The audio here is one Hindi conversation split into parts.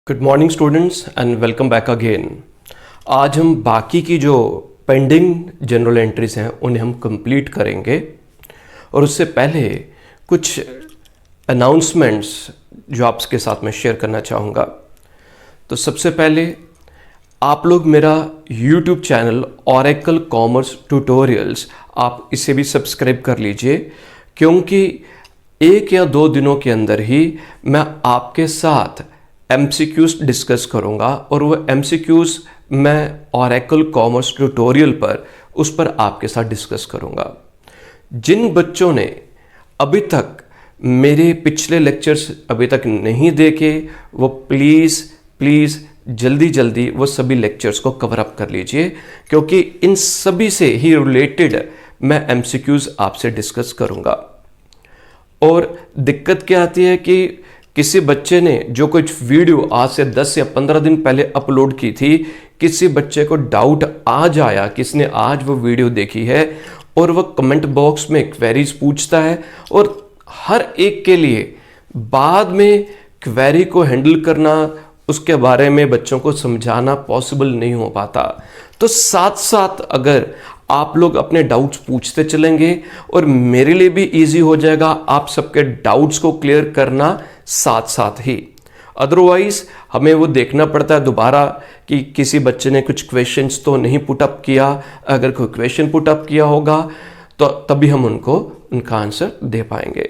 Good morning students and welcome back again. आज हम बाकी की जो पेंडिंग जनरल एंट्रीज हैं उन्हें हम कंप्लीट करेंगे और उससे पहले कुछ अनाउंसमेंट्स जो आपके साथ में शेयर करना चाहूँगा। तो सबसे पहले आप लोग मेरा YouTube channel Oracle commerce tutorials आप इसे भी सब्सक्राइब कर लीजिए, क्योंकि 1 या 2 दिनों के अंदर ही मैं आपके साथ MCQs डिस्कस करूंगा और वो MCQs मैं ओरेकल कॉमर्स ट्यूटोरियल पर उस पर आपके साथ डिस्कस करूंगा। जिन बच्चों ने अभी तक मेरे पिछले लेक्चर्स अभी तक नहीं देखे वो प्लीज़ जल्दी वो सभी लेक्चर्स को कवर अप कर लीजिए, क्योंकि इन सभी से ही रिलेटेड मैं MCQs आपसे डिस्कस करूंगा। और दिक्कत क्या आती है कि किसी बच्चे ने जो कुछ वीडियो आज से 10 या 15 दिन पहले अपलोड की थी, किसी बच्चे को डाउट आज आया, किसने आज वो वीडियो देखी है और वो कमेंट बॉक्स में क्वेरीज पूछता है और हर एक के लिए बाद में क्वेरी को हैंडल करना, उसके बारे में बच्चों को समझाना पॉसिबल नहीं हो पाता। तो साथ साथ अगर आप लोग अपने डाउट्स पूछते चलेंगे और मेरे लिए भी इजी हो जाएगा आप सबके डाउट्स को क्लियर करना साथ साथ ही। अदरवाइज हमें वो देखना पड़ता है दोबारा कि किसी बच्चे ने कुछ क्वेश्चंस तो नहीं पुट अप किया। अगर कोई क्वेश्चन पुट अप किया होगा तो तभी हम उनका आंसर दे पाएंगे।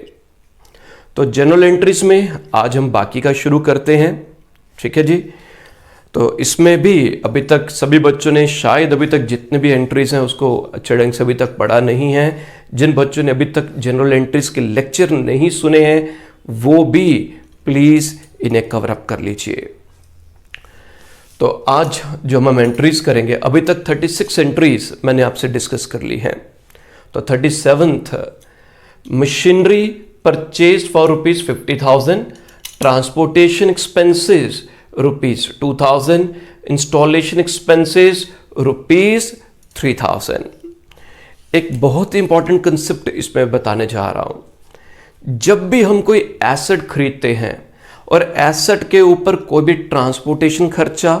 तो जनरल एंट्रीज में आज हम बाकी का शुरू करते हैं, ठीक है जी। तो इसमें भी अभी तक सभी बच्चों ने शायद अभी तक जितने भी एंट्रीज हैं उसको अच्छे ढंग से अभी तक पढ़ा नहीं है। जिन बच्चों ने अभी तक जनरल एंट्रीज के लेक्चर नहीं सुने हैं वो भी प्लीज़ इन्हें कवर अप कर लीजिए। तो आज जो हम एंट्रीज करेंगे, अभी तक 36 एंट्रीज मैंने आपसे डिस्कस कर ली हैं। तो 37th machinery purchase for ₹50,000, transportation expenses ₹2,000, installation expenses ₹3,000। एक बहुत ही इंपॉर्टेंट कंसेप्ट इसमें बताने जा रहा हूं। जब भी हम कोई एसेट खरीदते हैं और एसेट के ऊपर कोई भी ट्रांसपोर्टेशन खर्चा,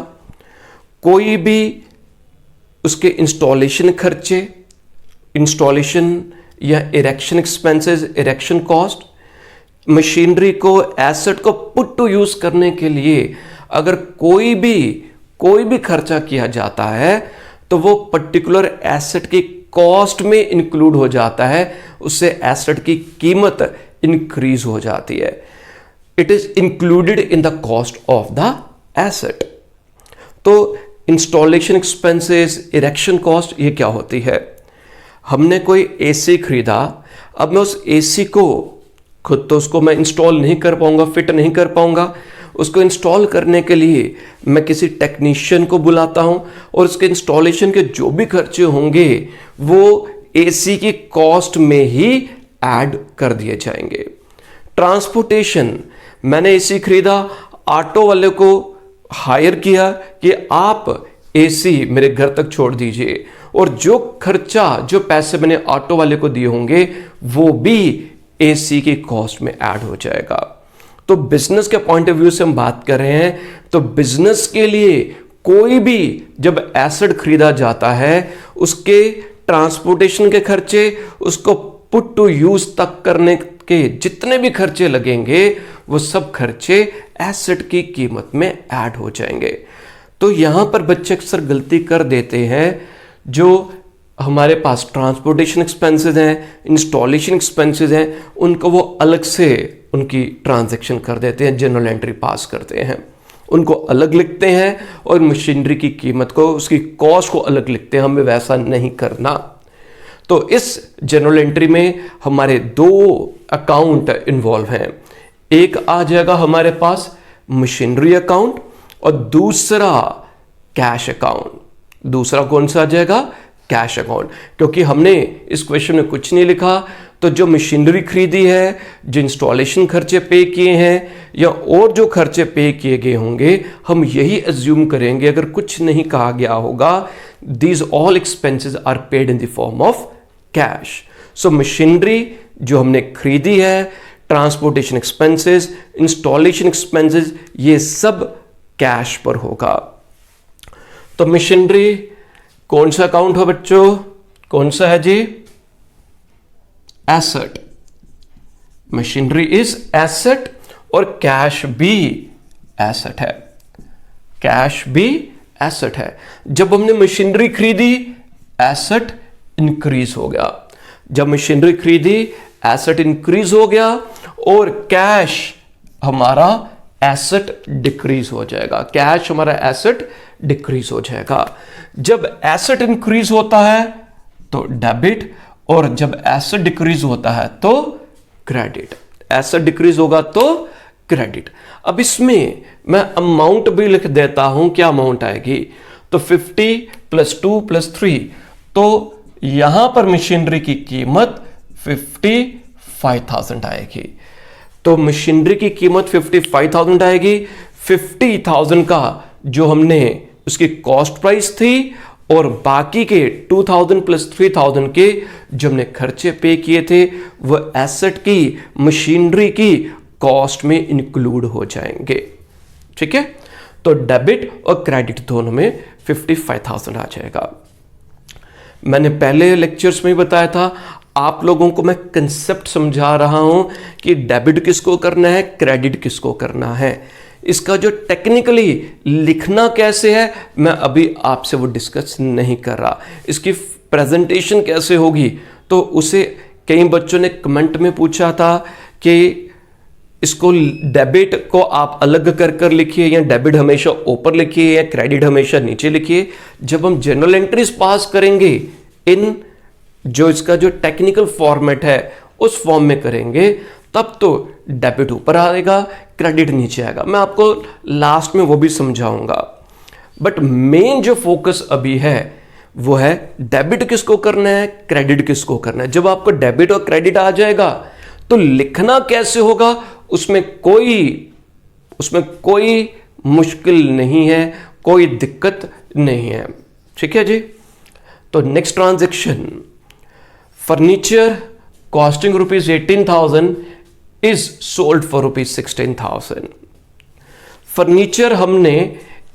कोई भी उसके इंस्टॉलेशन खर्चे, इंस्टॉलेशन या erection expenses, erection cost, machinery को, एसेट को पुट टू यूज करने के लिए अगर कोई भी खर्चा किया जाता है तो वो पर्टिकुलर एसेट की कॉस्ट में इंक्लूड हो जाता है, उससे एसेट की कीमत इंक्रीज हो जाती है। It is included in the cost of the asset. तो इंस्टॉलेशन एक्सपेंसेस, इरेक्शन कॉस्ट, ये क्या होती है? हमने कोई एसी खरीदा, अब मैं उस एसी को खुद तो उसको मैं इंस्टॉल नहीं कर पाऊंगा, फिट नहीं कर पाऊंगा। उसको इंस्टॉल करने के लिए मैं किसी टेक्नीशियन को बुलाता हूं और उसके इंस्टॉलेशन के जो भी खर्चे होंगे वो एसी की कॉस्ट में ही ऐड कर दिए जाएंगे। ट्रांसपोर्टेशन, मैंने एसी खरीदा, ऑटो वाले को हायर किया कि आप एसी मेरे घर तक छोड़ दीजिए, और जो खर्चा, जो पैसे मैंने ऑटो वाले को दिए होंगे वो भी एसी की कॉस्ट में ऐड हो जाएगा। तो बिजनेस के पॉइंट ऑफ व्यू से हम बात कर रहे हैं, तो बिजनेस के लिए कोई भी जब एसेट खरीदा जाता है उसके ट्रांसपोर्टेशन के खर्चे, उसको पुट टू यूज तक करने के जितने भी खर्चे लगेंगे वो सब खर्चे एसेट की कीमत में ऐड हो जाएंगे। तो यहां पर बच्चे अक्सर गलती कर देते हैं, जो हमारे पास ट्रांसपोर्टेशन एक्सपेंसेस हैं, इंस्टॉलेशन एक्सपेंसेस हैं, उनको वो अलग से उनकी ट्रांजैक्शन कर देते हैं, जनरल एंट्री पास करते हैं, उनको अलग लिखते हैं और मशीनरी की कीमत को, उसकी कॉस्ट को अलग लिखते हैं। हमें वैसा नहीं करना। तो इस जनरल एंट्री में हमारे 2 अकाउंट इन्वॉल्व हैं। एक आ जाएगा हमारे पास मशीनरी अकाउंट और दूसरा कैश अकाउंट। दूसरा कौन सा आ जाएगा? Cash account. क्योंकि हमने इस क्वेश्चन में कुछ नहीं लिखा, तो जो मशीनरी खरीदी है, जो इंस्टॉलेशन खर्चे पे किए हैं या और जो खर्चे पे किए गए होंगे, हम यही अज्यूम करेंगे अगर कुछ नहीं कहा गया होगा। These all expenses are paid in the form of cash. So machinery जो हमने खरीदी है, ट्रांसपोर्टेशन एक्सपेंसेस, इंस्टॉलेशन एक्सपेंसेस, ये सब कैश पर होगा। तो मशीनरी कौन सा अकाउंट हो बच्चों, कौन सा है जी, एसेट। मशीनरी इज एसेट और कैश भी एसेट है, कैश भी एसेट है। जब हमने मशीनरी खरीदी एसेट इंक्रीज हो गया, जब मशीनरी खरीदी एसेट इंक्रीज हो गया और कैश हमारा एसेट डिक्रीज हो जाएगा, कैश हमारा एसेट डिक्रीज हो जाएगा। जब एसेट इंक्रीज होता है तो डेबिट और जब एसेट डिक्रीज होता है तो क्रेडिट, एसेट डिक्रीज होगा तो क्रेडिट। अब इसमें मैं अमाउंट भी लिख देता हूं, क्या अमाउंट आएगी, तो 50 + 2 + 3, तो यहां पर मशीनरी की कीमत 55,000 आएगी। तो मशीनरी की कीमत 55,000 आएगी। 50,000 का जो हमने उसकी कॉस्ट प्राइस थी और बाकी के 2,000 + 3,000 के जो हमने खर्चे पे किए थे वो एसेट की, मशीनरी की कॉस्ट में इंक्लूड हो जाएंगे। ठीक है, तो डेबिट और क्रेडिट दोनों में 55,000 आ जाएगा। मैंने पहले लेक्चर्स में बताया था, आप लोगों को मैं कंसेप्ट समझा रहा हूं कि डेबिट किसको करना है, क्रेडिट किसको करना है। इसका जो टेक्निकली लिखना कैसे है मैं अभी आपसे वो डिस्कस नहीं कर रहा। इसकी प्रेजेंटेशन कैसे होगी तो उसे कई बच्चों ने कमेंट में पूछा था कि इसको डेबिट को आप अलग कर कर लिखिए या डेबिट हमेशा ऊपर लिखिए या क्रेडिट हमेशा नीचे लिखिए। जब हम जनरल एंट्रीज पास करेंगे इन जो इसका जो टेक्निकल फॉर्मेट है उस फॉर्म में करेंगे तब तो डेबिट ऊपर आएगा, क्रेडिट नीचे आएगा। मैं आपको लास्ट में वो भी समझाऊंगा, बट मेन जो फोकस अभी है वो है डेबिट किसको करना है, क्रेडिट किसको करना है। जब आपको डेबिट और क्रेडिट आ जाएगा तो लिखना कैसे होगा उसमें कोई मुश्किल नहीं है, कोई दिक्कत नहीं है। ठीक है जी। तो next transaction, furniture costing ₹18,000 is sold for ₹16,000। Furniture हमने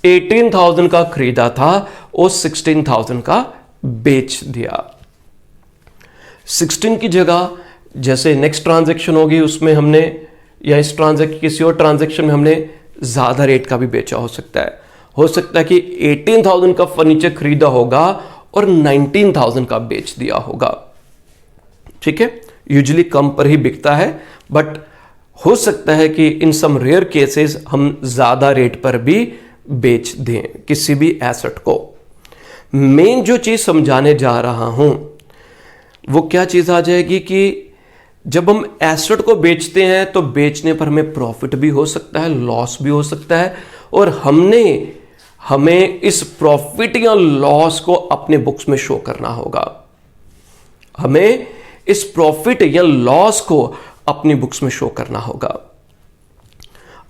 18,000 का खरीदा था और 16,000 का बेच दिया। 16 की जगह जैसे नेक्स्ट ट्रांजैक्शन होगी उसमें हमने या इस ट्रांजैक्शन किसी और ट्रांजैक्शन में हमने ज्यादा रेट का भी बेचा हो सकता है कि 18,000 का फर्नीचर खरीदा होगा और 19,000 का बेच दिया होगा। ठीक है, यूजुअली कम पर ही बिकता है, बट हो सकता है कि इन सम रेयर केसेस हम ज्यादा रेट पर भी बेच दें किसी भी एसेट को। मेन जो चीज समझाने जा रहा हूं वो क्या चीज आ जाएगी कि जब हम एसेट को बेचते हैं तो बेचने पर हमें प्रॉफिट भी हो सकता है, लॉस भी हो सकता है, और हमें इस प्रॉफिट या लॉस को अपने बुक्स में शो करना होगा। हमें इस प्रॉफिट या लॉस को अपनी बुक्स में शो करना होगा।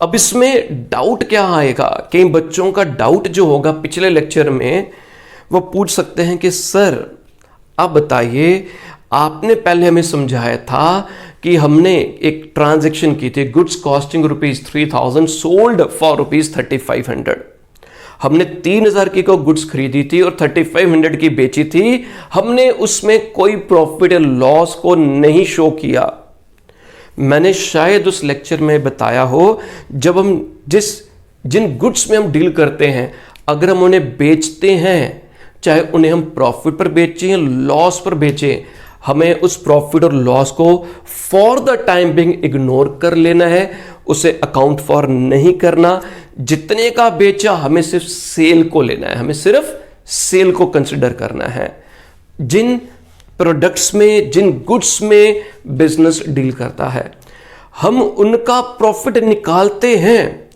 अब इसमें डाउट क्या आएगा, कई बच्चों का डाउट जो होगा पिछले लेक्चर में वो पूछ सकते हैं कि सर अब बताइए, आपने पहले हमें समझाया था कि हमने एक ट्रांजैक्शन की थी, गुड्स कॉस्टिंग ₹3,000 सोल्ड फॉर ₹3,500। हमने 3,000 की को गुड्स खरीदी थी और 3,500 की बेची थी। हमने उसमें कोई प्रॉफिट या लॉस को नहीं शो किया। मैंने शायद उस लेक्चर में बताया हो, जब हम जिन गुड्स में हम डील करते हैं अगर हम उन्हें बेचते हैं, चाहे उन्हें हम प्रॉफिट पर बेचें या लॉस पर बेचें, हमें उस प्रॉफिट और लॉस को for the time being ignore कर लेना है, उसे अकाउंट फॉर नहीं करना। जितने का बेचा हमें सिर्फ सेल को लेना है, हमें सिर्फ सेल को कंसिडर करना है। जिन प्रोडक्ट्स में, जिन गुड्स में बिजनेस डील करता है हम उनका प्रॉफिट निकालते हैं,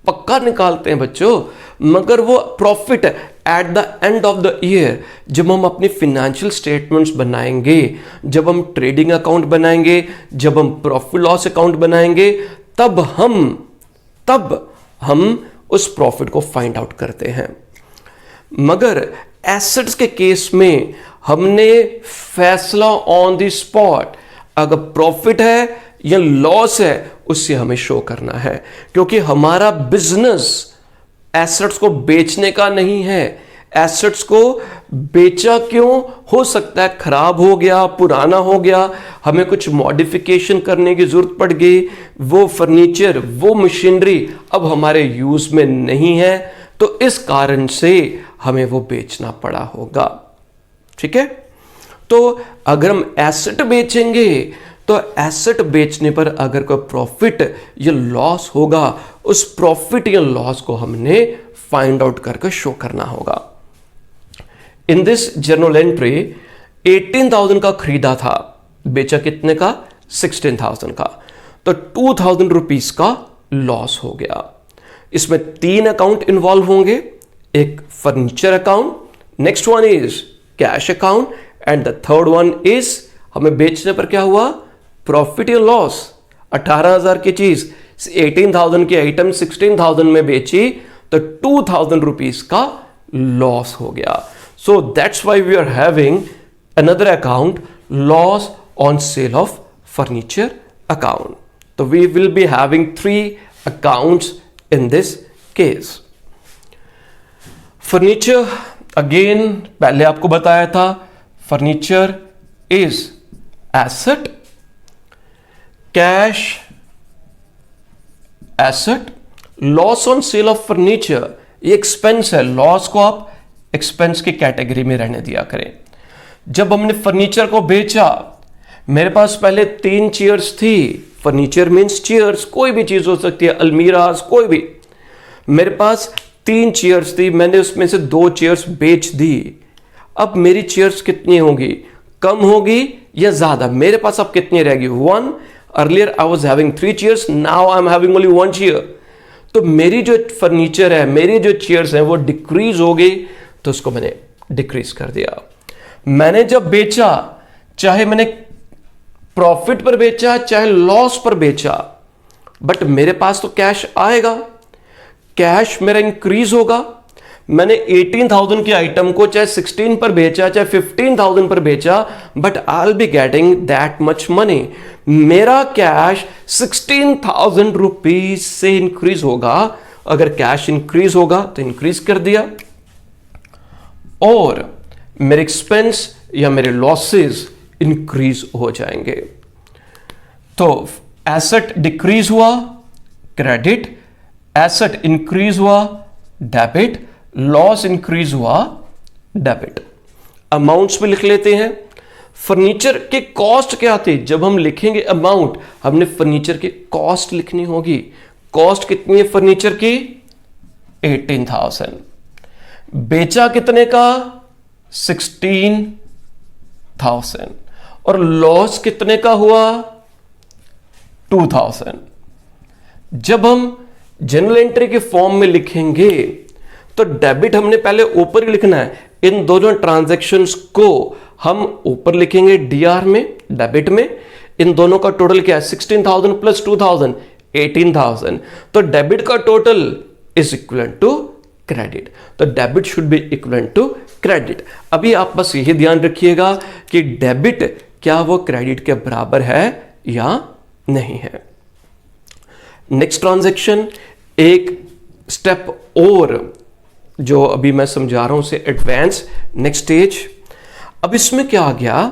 पक्का निकालते हैं बच्चों, मगर वो profit at the end of the year जब हम अपनी फिनेंशियल स्टेटमेंट्स बनाएंगे, जब हम ट्रेडिंग अकाउंट बनाएंगे, जब हम प्रॉफिट लॉस अकाउंट बनाएंगे, तब हम उस प्रॉफिट को फाइंड आउट करते हैं। मगर एसेट्स के केस में हमने फैसला ऑन द स्पॉट, अगर प्रॉफिट है या लॉस है उससे हमें शो करना है, क्योंकि हमारा बिजनेस एसेट्स को बेचने का नहीं है। एसेट्स को बेचा क्यों? हो सकता है खराब हो गया, पुराना हो गया, हमें कुछ मॉडिफिकेशन करने की जरूरत पड़ गई, वो फर्नीचर, वो मशीनरी अब हमारे यूज में नहीं है, तो इस कारण से हमें वो बेचना पड़ा होगा। ठीक है, तो अगर हम एसेट बेचेंगे तो एसेट बेचने पर अगर कोई प्रॉफिट या लॉस होगा, उस प्रॉफिट या लॉस को हमने फाइंड आउट करके शो करना होगा। इन दिस जर्नल एंट्री 18,000 का खरीदा था, बेचा कितने का? 16,000 का, तो 2,000 रुपीज का लॉस हो गया। इसमें 3 अकाउंट इन्वॉल्व होंगे, एक furniture account, next one is cash account, and the third one is हमें बेचने पर क्या हुआ? प्रॉफिट या लॉस। 18,000 की चीज 18,000 की आइटम 16,000 में बेची तो 2,000 रुपीज का लॉस हो गया। So that's why we are having another account, loss on sale of furniture account. तो we will be having 3 accounts in this case. Furniture, again पहले आपको बताया था, furniture is asset, cash asset, loss on sale of furniture ये एक्सपेंस है। लॉस को आप एक्सपेंस की कैटेगरी में रहने दिया करें। जब हमने फर्नीचर को बेचा, मेरे पास पहले 3 चेयर्स थी। फर्नीचर मीन्स चेयर्स, कोई भी चीज हो सकती है, अलमीराज, कोई भी। मेरे पास 3 चेयर्स थी, मैंने उसमें से 2 चेयर्स बेच दी। अब मेरी चेयर्स कितनी होगी? कम होगी या ज्यादा? मेरे पास अब कितनी रहेगी? 1। Earlier I was having 3 chairs, now I am having only 1 chair. तो मेरी जो फर्नीचर है, मेरी जो चेयर्स हैं वो डिक्रीज हो गई, तो उसको मैंने डिक्रीज कर दिया। मैंने जब बेचा, चाहे मैंने प्रॉफिट पर बेचा चाहे लॉस पर बेचा, बट मेरे पास तो कैश आएगा, कैश मेरा इंक्रीज होगा। मैंने 18,000 की आइटम को चाहे 16 पर बेचा चाहे 15,000 पर बेचा, but I will be getting that much money. मेरा कैश 16,000 रुपीज से इंक्रीज होगा। अगर कैश इंक्रीज होगा तो इंक्रीज कर दिया, और मेरे एक्सपेंस या मेरे लॉसेस इंक्रीज हो जाएंगे। तो एसेट डिक्रीज हुआ, क्रेडिट, एसेट इंक्रीज हुआ, डेबिट, लॉस इंक्रीज हुआ, डेबिट। अमाउंट्स में लिख लेते हैं। फर्नीचर के कॉस्ट क्या थी? जब हम लिखेंगे अमाउंट, हमने फर्नीचर की कॉस्ट लिखनी होगी। कॉस्ट कितनी है फर्नीचर की? 18,000। बेचा कितने का? 16,000। और लॉस कितने का हुआ? 2,000। जब हम जनरल एंट्री के फॉर्म में लिखेंगे तो डेबिट हमने पहले ऊपर ही लिखना है। इन दोनों ट्रांजैक्शंस को हम ऊपर लिखेंगे डीआर में, डेबिट में। इन दोनों का टोटल क्या है? 16,000 प्लस 2,000, 18,000। तो डेबिट का total is equal to credit. तो debit should be equal to credit. अभी आप बस यही ध्यान रखिएगा कि डेबिट क्या वो क्रेडिट के बराबर है या नहीं है। नेक्स्ट ट्रांजैक्शन, एक स्टेप और जो अभी मैं समझा रहा हूं उसे एडवांस, नेक्स्ट स्टेज। अब इसमें क्या आ गया?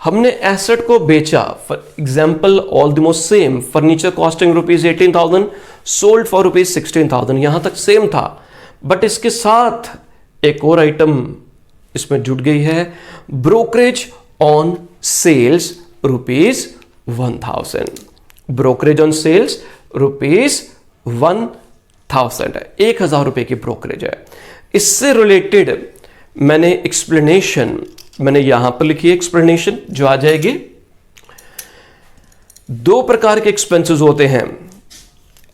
हमने एसेट को बेचा, for example almost same, furniture costing rupees 18,000, sold for rupees 16,000, यहां तक सेम था। बट इसके साथ एक और आइटम इसमें जुड़ गई है, brokerage on sales rupees 1,000। Brokerage on sales rupees 1,000 है, 1,000 रुपए की ब्रोकरेज है। इससे रिलेटेड मैंने एक्सप्लेनेशन मैंने यहां पर लिखी है, एक्सप्लेनेशन जो आ जाएगी। 2 प्रकार के एक्सपेंसेस होते हैं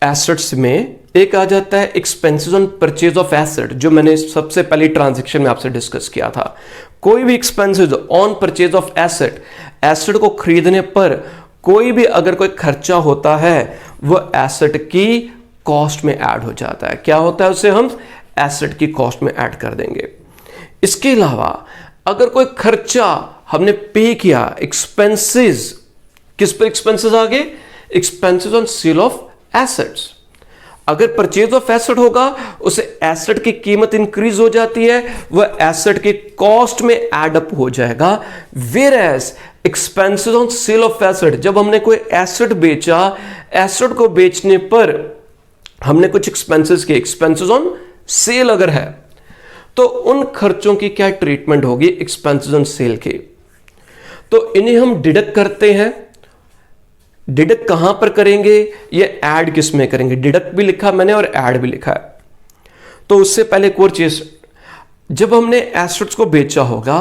एसेट्स में। एक आ जाता है expenses on purchase of asset, जो मैंने सबसे पहले ट्रांजैक्शन में आपसे डिस्कस किया था। कोई भी expenses on purchase of asset, asset को खरीदने पर कोई भी अगर कोई खर्चा होता है वो एसेट की कॉस्ट में ऐड हो जाता है। क्या होता है? उसे हम एसेट की कॉस्ट में ऐड कर देंगे। इसके अलावा अगर कोई खर्चा हमने पे किया, एक्सपेंसेस, किस पर एक्सपेंसेस आ गए? Expenses on sale of assets. अगर परचेज ऑफ एसेट होगा उसे एसेट की कीमत इंक्रीज हो जाती है, वह एसेट के कॉस्ट में एड अप हो जाएगा। Whereas expenses on sale of asset, जब हमने कोई एसेट बेचा, एसेट को बेचने पर हमने कुछ एक्सपेंसेस किए, एक्सपेंसेस ऑन सेल अगर है तो उन खर्चों की क्या ट्रीटमेंट होगी, एक्सपेंसेस ऑन सेल की। तो इन्हें हम डिडक्ट करते हैं। डिडक्ट कहां पर करेंगे, ये ऐड किस में करेंगे, डिडक्ट भी लिखा मैंने और ऐड भी लिखा है। तो उससे पहले एक और चीज, जब हमने एसेट्स को बेचा होगा,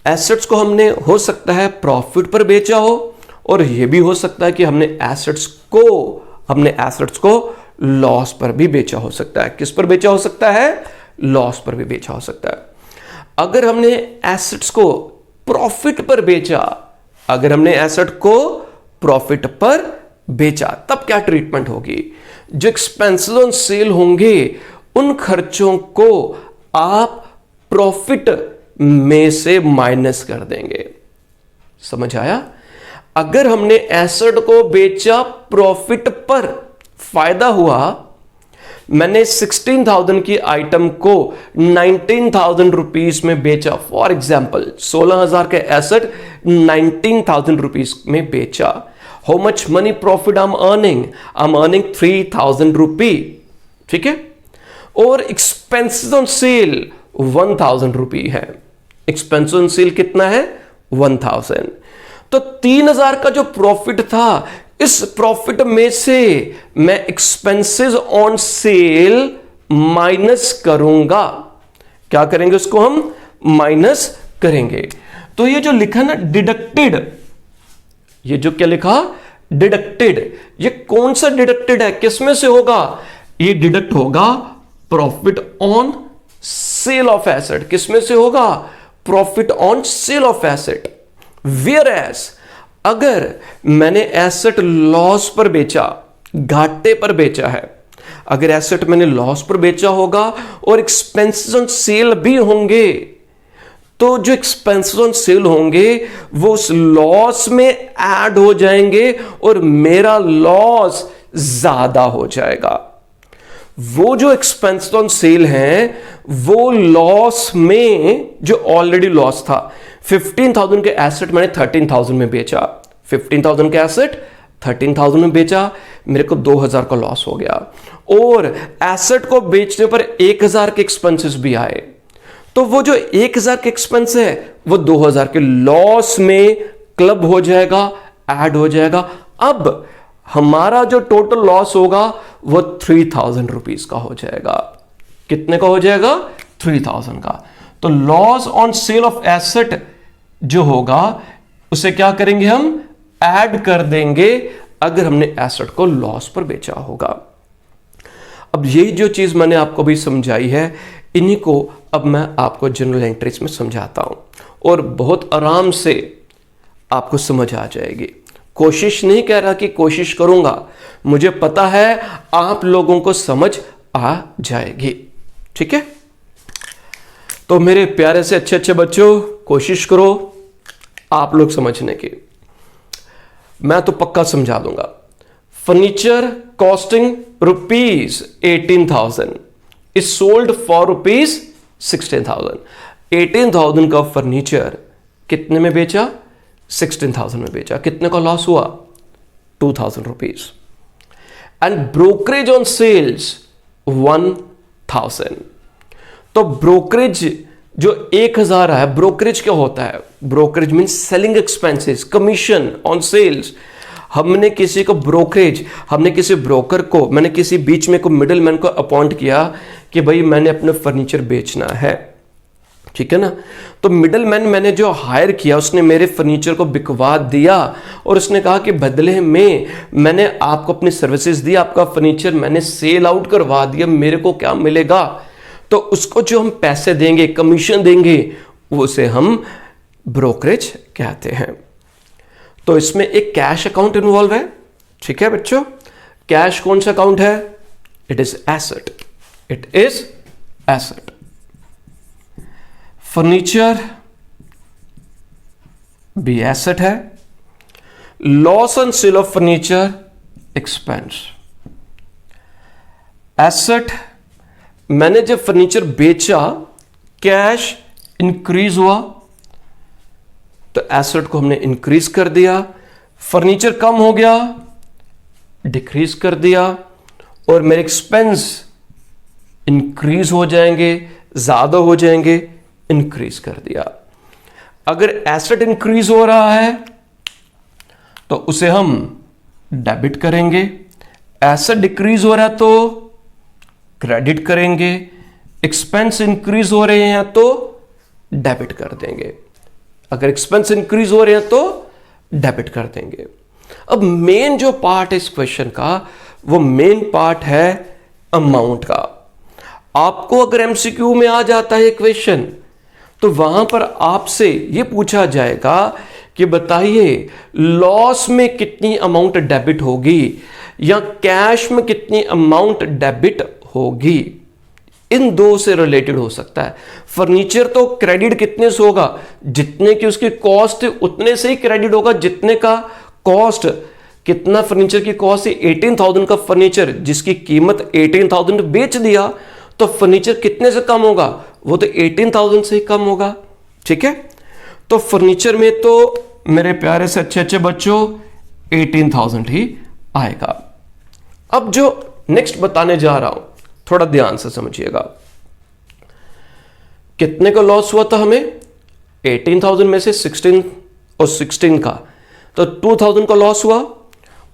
एसेट्स को हमने हो सकता है प्रॉफिट पर बेचा हो और यह भी हो सकता है कि हमने एसेट्स को लॉस पर भी बेचा हो सकता है। किस पर बेचा हो सकता है, लॉस पर भी बेचा हो सकता है। अगर हमने एसेट्स को प्रॉफिट पर बेचा, अगर हमने एसेट को प्रॉफिट पर बेचा तब क्या ट्रीटमेंट होगी, जो एक्सपेंसेस ऑन सेल होंगे उन खर्चों को आप प्रॉफिट में से माइनस कर देंगे। समझ आया? अगर हमने एसेट को बेचा प्रॉफिट पर, फायदा हुआ, मैंने 16,000 की आइटम को 19,000 रुपीज में बेचा, फॉर एग्जाम्पल 16,000 के एसेट 19,000 रुपीज में बेचा। How much money profit I am earning 3,000 रुपी, ठीक है। और एक्सपेंसेस ऑन सेल 1,000 रुपी है, एक्सपेंसेस ऑन सेल कितना है 1,000। तो 3,000 का जो प्रॉफिट था, इस प्रॉफिट में से मैं एक्सपेंसेस ऑन सेल माइनस करूंगा। क्या करेंगे, उसको हम माइनस करेंगे। तो ये जो लिखा ना डिडक्टेड, ये जो क्या लिखा डिडक्टेड, ये कौन सा डिडक्टेड है, किसमें से होगा, ये डिडक्ट होगा profit on sale of asset. किसमें से होगा, profit on sale of asset. Whereas अगर मैंने एसेट लॉस पर बेचा, घाटे पर बेचा है, अगर एसेट मैंने लॉस पर बेचा होगा और एक्सपेंसेस ऑन सेल भी होंगे, तो जो एक्सपेंसेस ऑन सेल होंगे वो उस लॉस में ऐड हो जाएंगे और मेरा लॉस ज्यादा हो जाएगा। वो जो एक्सपेंसेस ऑन सेल हैं वो लॉस में, जो ऑलरेडी लॉस था, 15,000 के एसेट मैंने 13,000 में बेचा, 15,000 के एसेट 13,000 में बेचा, मेरे को 2,000 का लॉस हो गया। और एसेट को बेचने पर 1,000 के एक्सपेंसेस भी आए, तो वो जो 1,000 के एक्सपेंस है वो 2,000 के लॉस में क्लब हो जाएगा, ऐड हो जाएगा। अब हमारा जो टोटल लॉस होगा वो 3,000 रुपीज का हो जाएगा। कितने का हो जाएगा, 3,000 का। तो loss on sale of asset जो होगा उसे क्या करेंगे, हम ऐड कर देंगे अगर हमने एसेट को लॉस पर बेचा होगा। अब यही जो चीज मैंने आपको भी समझाई है, इन्हीं को अब मैं आपको जनरल एंट्रीज में समझाता हूं और बहुत आराम से आपको समझ आ जाएगी। कोशिश नहीं कह रहा कि कोशिश करूंगा, मुझे पता है आप लोगों को समझ आ जाएगी, ठीक है। तो मेरे प्यारे से अच्छे अच्छे बच्चों, कोशिश करो आप लोग समझने की, मैं तो पक्का समझा दूंगा। Furniture costing ₹18,000 is sold for ₹16,000। 18,000 का फर्नीचर कितने में बेचा, 16,000 में बेचा। कितने का लॉस हुआ, 2,000 rupees. And brokerage on sales 1,000। तो ब्रोकरेज जो 1,000 है, ब्रोकरेज क्या होता है, brokerage means selling expenses, commission on sales. हमने किसी को ब्रोकरेज, हमने किसी ब्रोकर को, मैंने किसी बीच में को मिडिल मैन को अपॉइंट किया कि भाई मैंने अपने फर्नीचर बेचना है, ठीक है ना। तो मिडिल मैन मैंने जो हायर किया उसने मेरे फर्नीचर को बिकवा दिया और उसने कहा कि बदले में मैंने आपको अपनी सर्विसेज दी, आपका फर्नीचर मैंने सेल आउट करवा दिया, मेरे को क्या मिलेगा। तो उसको जो हम पैसे देंगे, कमीशन देंगे, उसे हम ब्रोकरेज कहते हैं। तो इसमें एक कैश अकाउंट इन्वॉल्व है, ठीक है बच्चों। कैश कौन सा अकाउंट है, it is asset, it is asset. Furniture भी एसेट है। Loss on sale of furniture expense. Asset, मैंने जब फर्नीचर बेचा कैश इंक्रीज हुआ तो एसेट को हमने इंक्रीज कर दिया, फर्नीचर कम हो गया डिक्रीज कर दिया, और मेरे एक्सपेंस इंक्रीज हो जाएंगे, ज्यादा हो जाएंगे, इंक्रीज कर दिया। अगर एसेट इंक्रीज हो रहा है तो उसे हम डेबिट करेंगे, एसेट डिक्रीज हो रहा है तो क्रेडिट करेंगे, एक्सपेंस इंक्रीज हो रहे हैं तो डेबिट कर देंगे। अगर एक्सपेंस इंक्रीज हो रहे हैं तो डेबिट कर देंगे। अब मेन जो पार्ट है इस क्वेश्चन का, वो मेन पार्ट है अमाउंट का। आपको अगर एमसीक्यू में आ जाता है क्वेश्चन तो वहां पर आपसे यह पूछा जाएगा कि बताइए लॉस में कितनी अमाउंट डेबिट होगी या कैश में कितनी अमाउंट डेबिट होगी। इन दो से रिलेटेड हो सकता है। फर्नीचर तो क्रेडिट कितने से होगा, जितने की उसकी कॉस्ट उतने से ही क्रेडिट होगा जितने का कॉस्ट, कितना फर्नीचर की कॉस्ट है 18,000 का फर्नीचर जिसकी कीमत 18,000 बेच दिया तो फर्नीचर कितने से कम होगा, वो तो 18,000 से ही कम होगा। ठीक है, तो फर्नीचर में तो मेरे प्यारे से अच्छे बच्चों 18,000 ही आएगा। अब जो नेक्स्ट बताने जा रहा हूं थोड़ा ध्यान से समझिएगा। कितने का लॉस हुआ था हमें, 18,000 में से 16 और 16 का तो 2,000 का लॉस हुआ,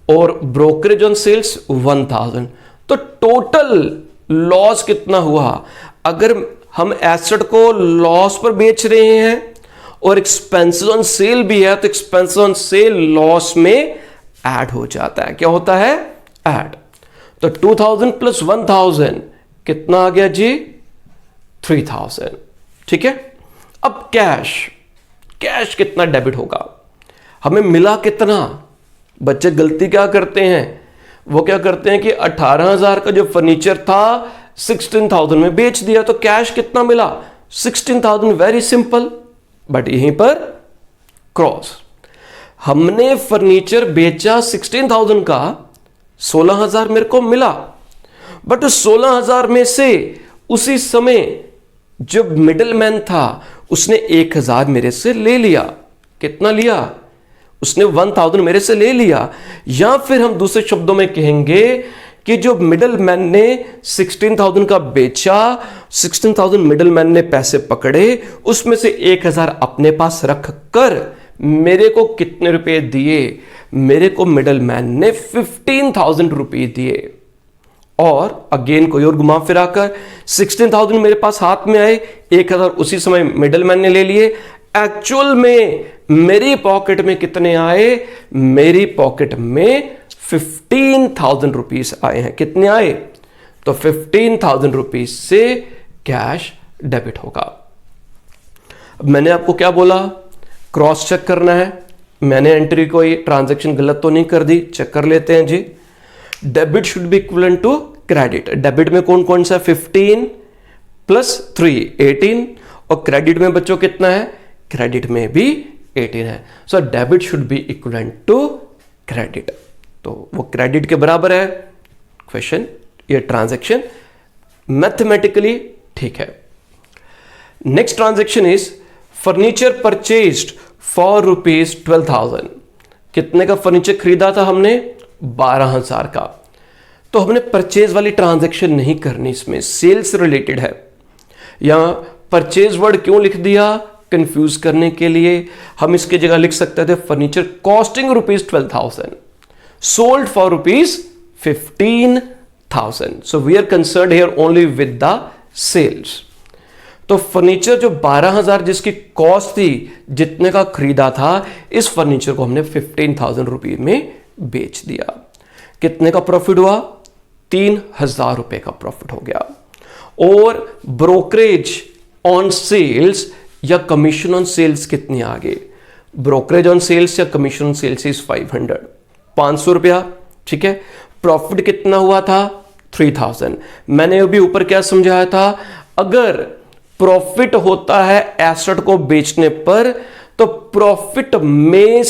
और ब्रोकरेज ऑन सेल्स 1,000, तो टोटल लॉस कितना हुआ। अगर हम एसेट को लॉस पर बेच रहे हैं और एक्सपेंसेस ऑन सेल भी है तो एक्सपेंसेस ऑन सेल लॉस में ऐड हो जाता है। क्या होता है, ऐड। तो 2,000 प्लस 1,000 कितना आ गया जी, 3,000। ठीक है, अब कैश, कैश कितना डेबिट होगा, हमें मिला कितना। बच्चे गलती क्या करते हैं, वो क्या करते हैं कि 18,000 का जो फर्नीचर था 16,000 में बेच दिया तो कैश कितना मिला, 16,000। वेरी सिंपल, बट यहीं पर क्रॉस। हमने फर्नीचर बेचा 16,000 का, 16,000 मेरे को मिला, बट 16,000 में से उसी समय जब मिडलमैन था उसने 1,000 मेरे से ले लिया। कितना लिया, उसने 1,000 मेरे से ले लिया। या फिर हम दूसरे शब्दों में कहेंगे कि जो मिडलमैन ने 16,000 का बेचा, 16,000 मिडलमैन ने पैसे पकड़े, उसमें से 1,000 अपने पास रख कर मेरे को कितने रुपए दिए, मेरे को मिडलमैन ने 15,000 रुपए दिए। और अगेन कोई और घुमा फिरा कर 16,000 मेरे पास हाथ में आए, 1,000 उसी समय मिडलमैन ने ले लिए। एक्चुअल में मेरी पॉकेट में कितने आए, मेरी पॉकेट में 15,000 रुपीस आए हैं। कितने आए, तो 15,000 रुपीस से कैश डेबिट होगा। अब मैंने आपको क्या बोला, क्रॉस चेक करना है। मैंने एंट्री कोई ट्रांजैक्शन गलत तो नहीं कर दी, चेक कर लेते हैं जी। Debit should be equivalent to credit. Debit में कौन कौन सा, 15 प्लस 3 18, और क्रेडिट में बच्चों कितना है, क्रेडिट में भी 18 है। So debit should be equivalent to credit, तो वो क्रेडिट के बराबर है। क्वेश्चन, ये ट्रांजैक्शन मैथमेटिकली ठीक है। Next transaction is furniture purchased for ₹12,000। कितने का फर्नीचर खरीदा था हमने, 12,000 का। तो हमने परचेज वाली ट्रांजैक्शन नहीं करनी, इसमें सेल्स रिलेटेड है। या परचेज वर्ड क्यों लिख दिया, कंफ्यूज करने के लिए। हम इसकी जगह लिख सकते थे furniture costing ₹12,000 sold for ₹15,000। So we are concerned here only with the sales. तो फर्नीचर जो 12,000 जिसकी कॉस्ट थी, जितने का खरीदा था, इस फर्नीचर को हमने 15,000 रुपए में बेच दिया। कितने का प्रॉफिट हुआ, 3,000 रुपए का प्रॉफिट हो गया। और ब्रोकरेज ऑन सेल्स या कमीशन ऑन सेल्स कितनी आ गई, ब्रोकरेज ऑन सेल्स या कमीशन ऑन सेल्स इज 500, 500 रुपया। ठीक है, प्रॉफिट कितना हुआ था, 3,000। मैंने अभी ऊपर क्या समझाया था, अगर प्रॉफिट होता है एसेट को बेचने पर तो प्रॉफिट में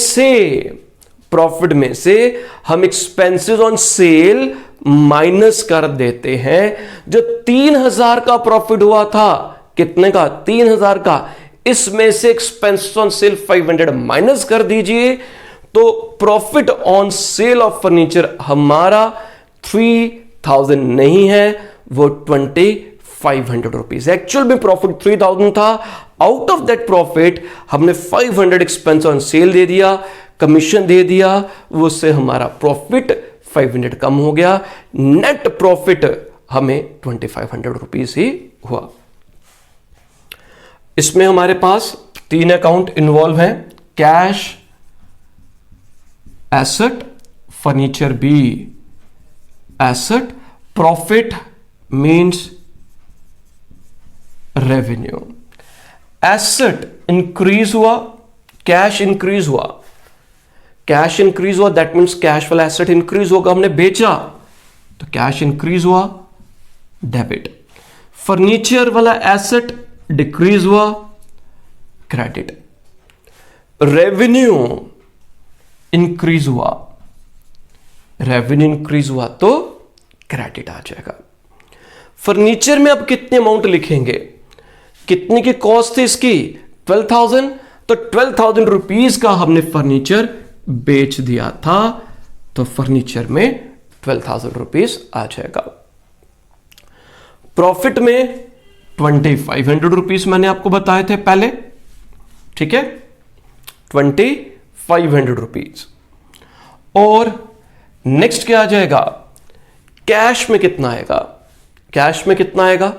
से हम एक्सपेंसेस ऑन सेल माइनस कर देते हैं। जो 3000 का प्रॉफिट हुआ था, कितने का? 3000 का, इसमें से एक्सपेंस ऑन सेल 500 माइनस कर दीजिए, तो profit on sale of furniture हमारा 3000 नहीं है, वो 2500 रुपीज। एक्चुअल में प्रॉफिट 3000 था। आउट ऑफ दैट प्रॉफिट हमने 500 एक्सपेंस ऑन सेल दे दिया, कमीशन दे दिया, वो से हमारा प्रॉफिट 500 कम हो गया। नेट प्रॉफिट हमें 2500 रुपीज ही हुआ। इसमें हमारे पास 3 अकाउंट इन्वॉल्व हैं, cash, asset, furniture be asset, profit means revenue. Asset increase हुआ, कैश इंक्रीज हुआ, कैश इंक्रीज हुआ, दैट मीन्स कैश वाला एसेट इंक्रीज होगा, हमने बेचा तो कैश इंक्रीज हुआ, डेबिट। फर्नीचर वाला एसेट डिक्रीज हुआ, क्रेडिट। रेवेन्यू इंक्रीज हुआ, रेवेन्यू इंक्रीज हुआ तो क्रेडिट आ जाएगा। फर्नीचर में अब कितने अमाउंट लिखेंगे? कितने की कॉस्ट थी इसकी? 12,000, तो 12,000 रुपीज का हमने फर्नीचर बेच दिया था, तो फर्नीचर में 12,000 रुपीज आ जाएगा। प्रॉफिट में 2500 रुपीज मैंने आपको बताए थे पहले, ठीक है, 2500 रुपीज। और नेक्स्ट क्या आ जाएगा? कैश में कितना आएगा? कैश में कितना आएगा?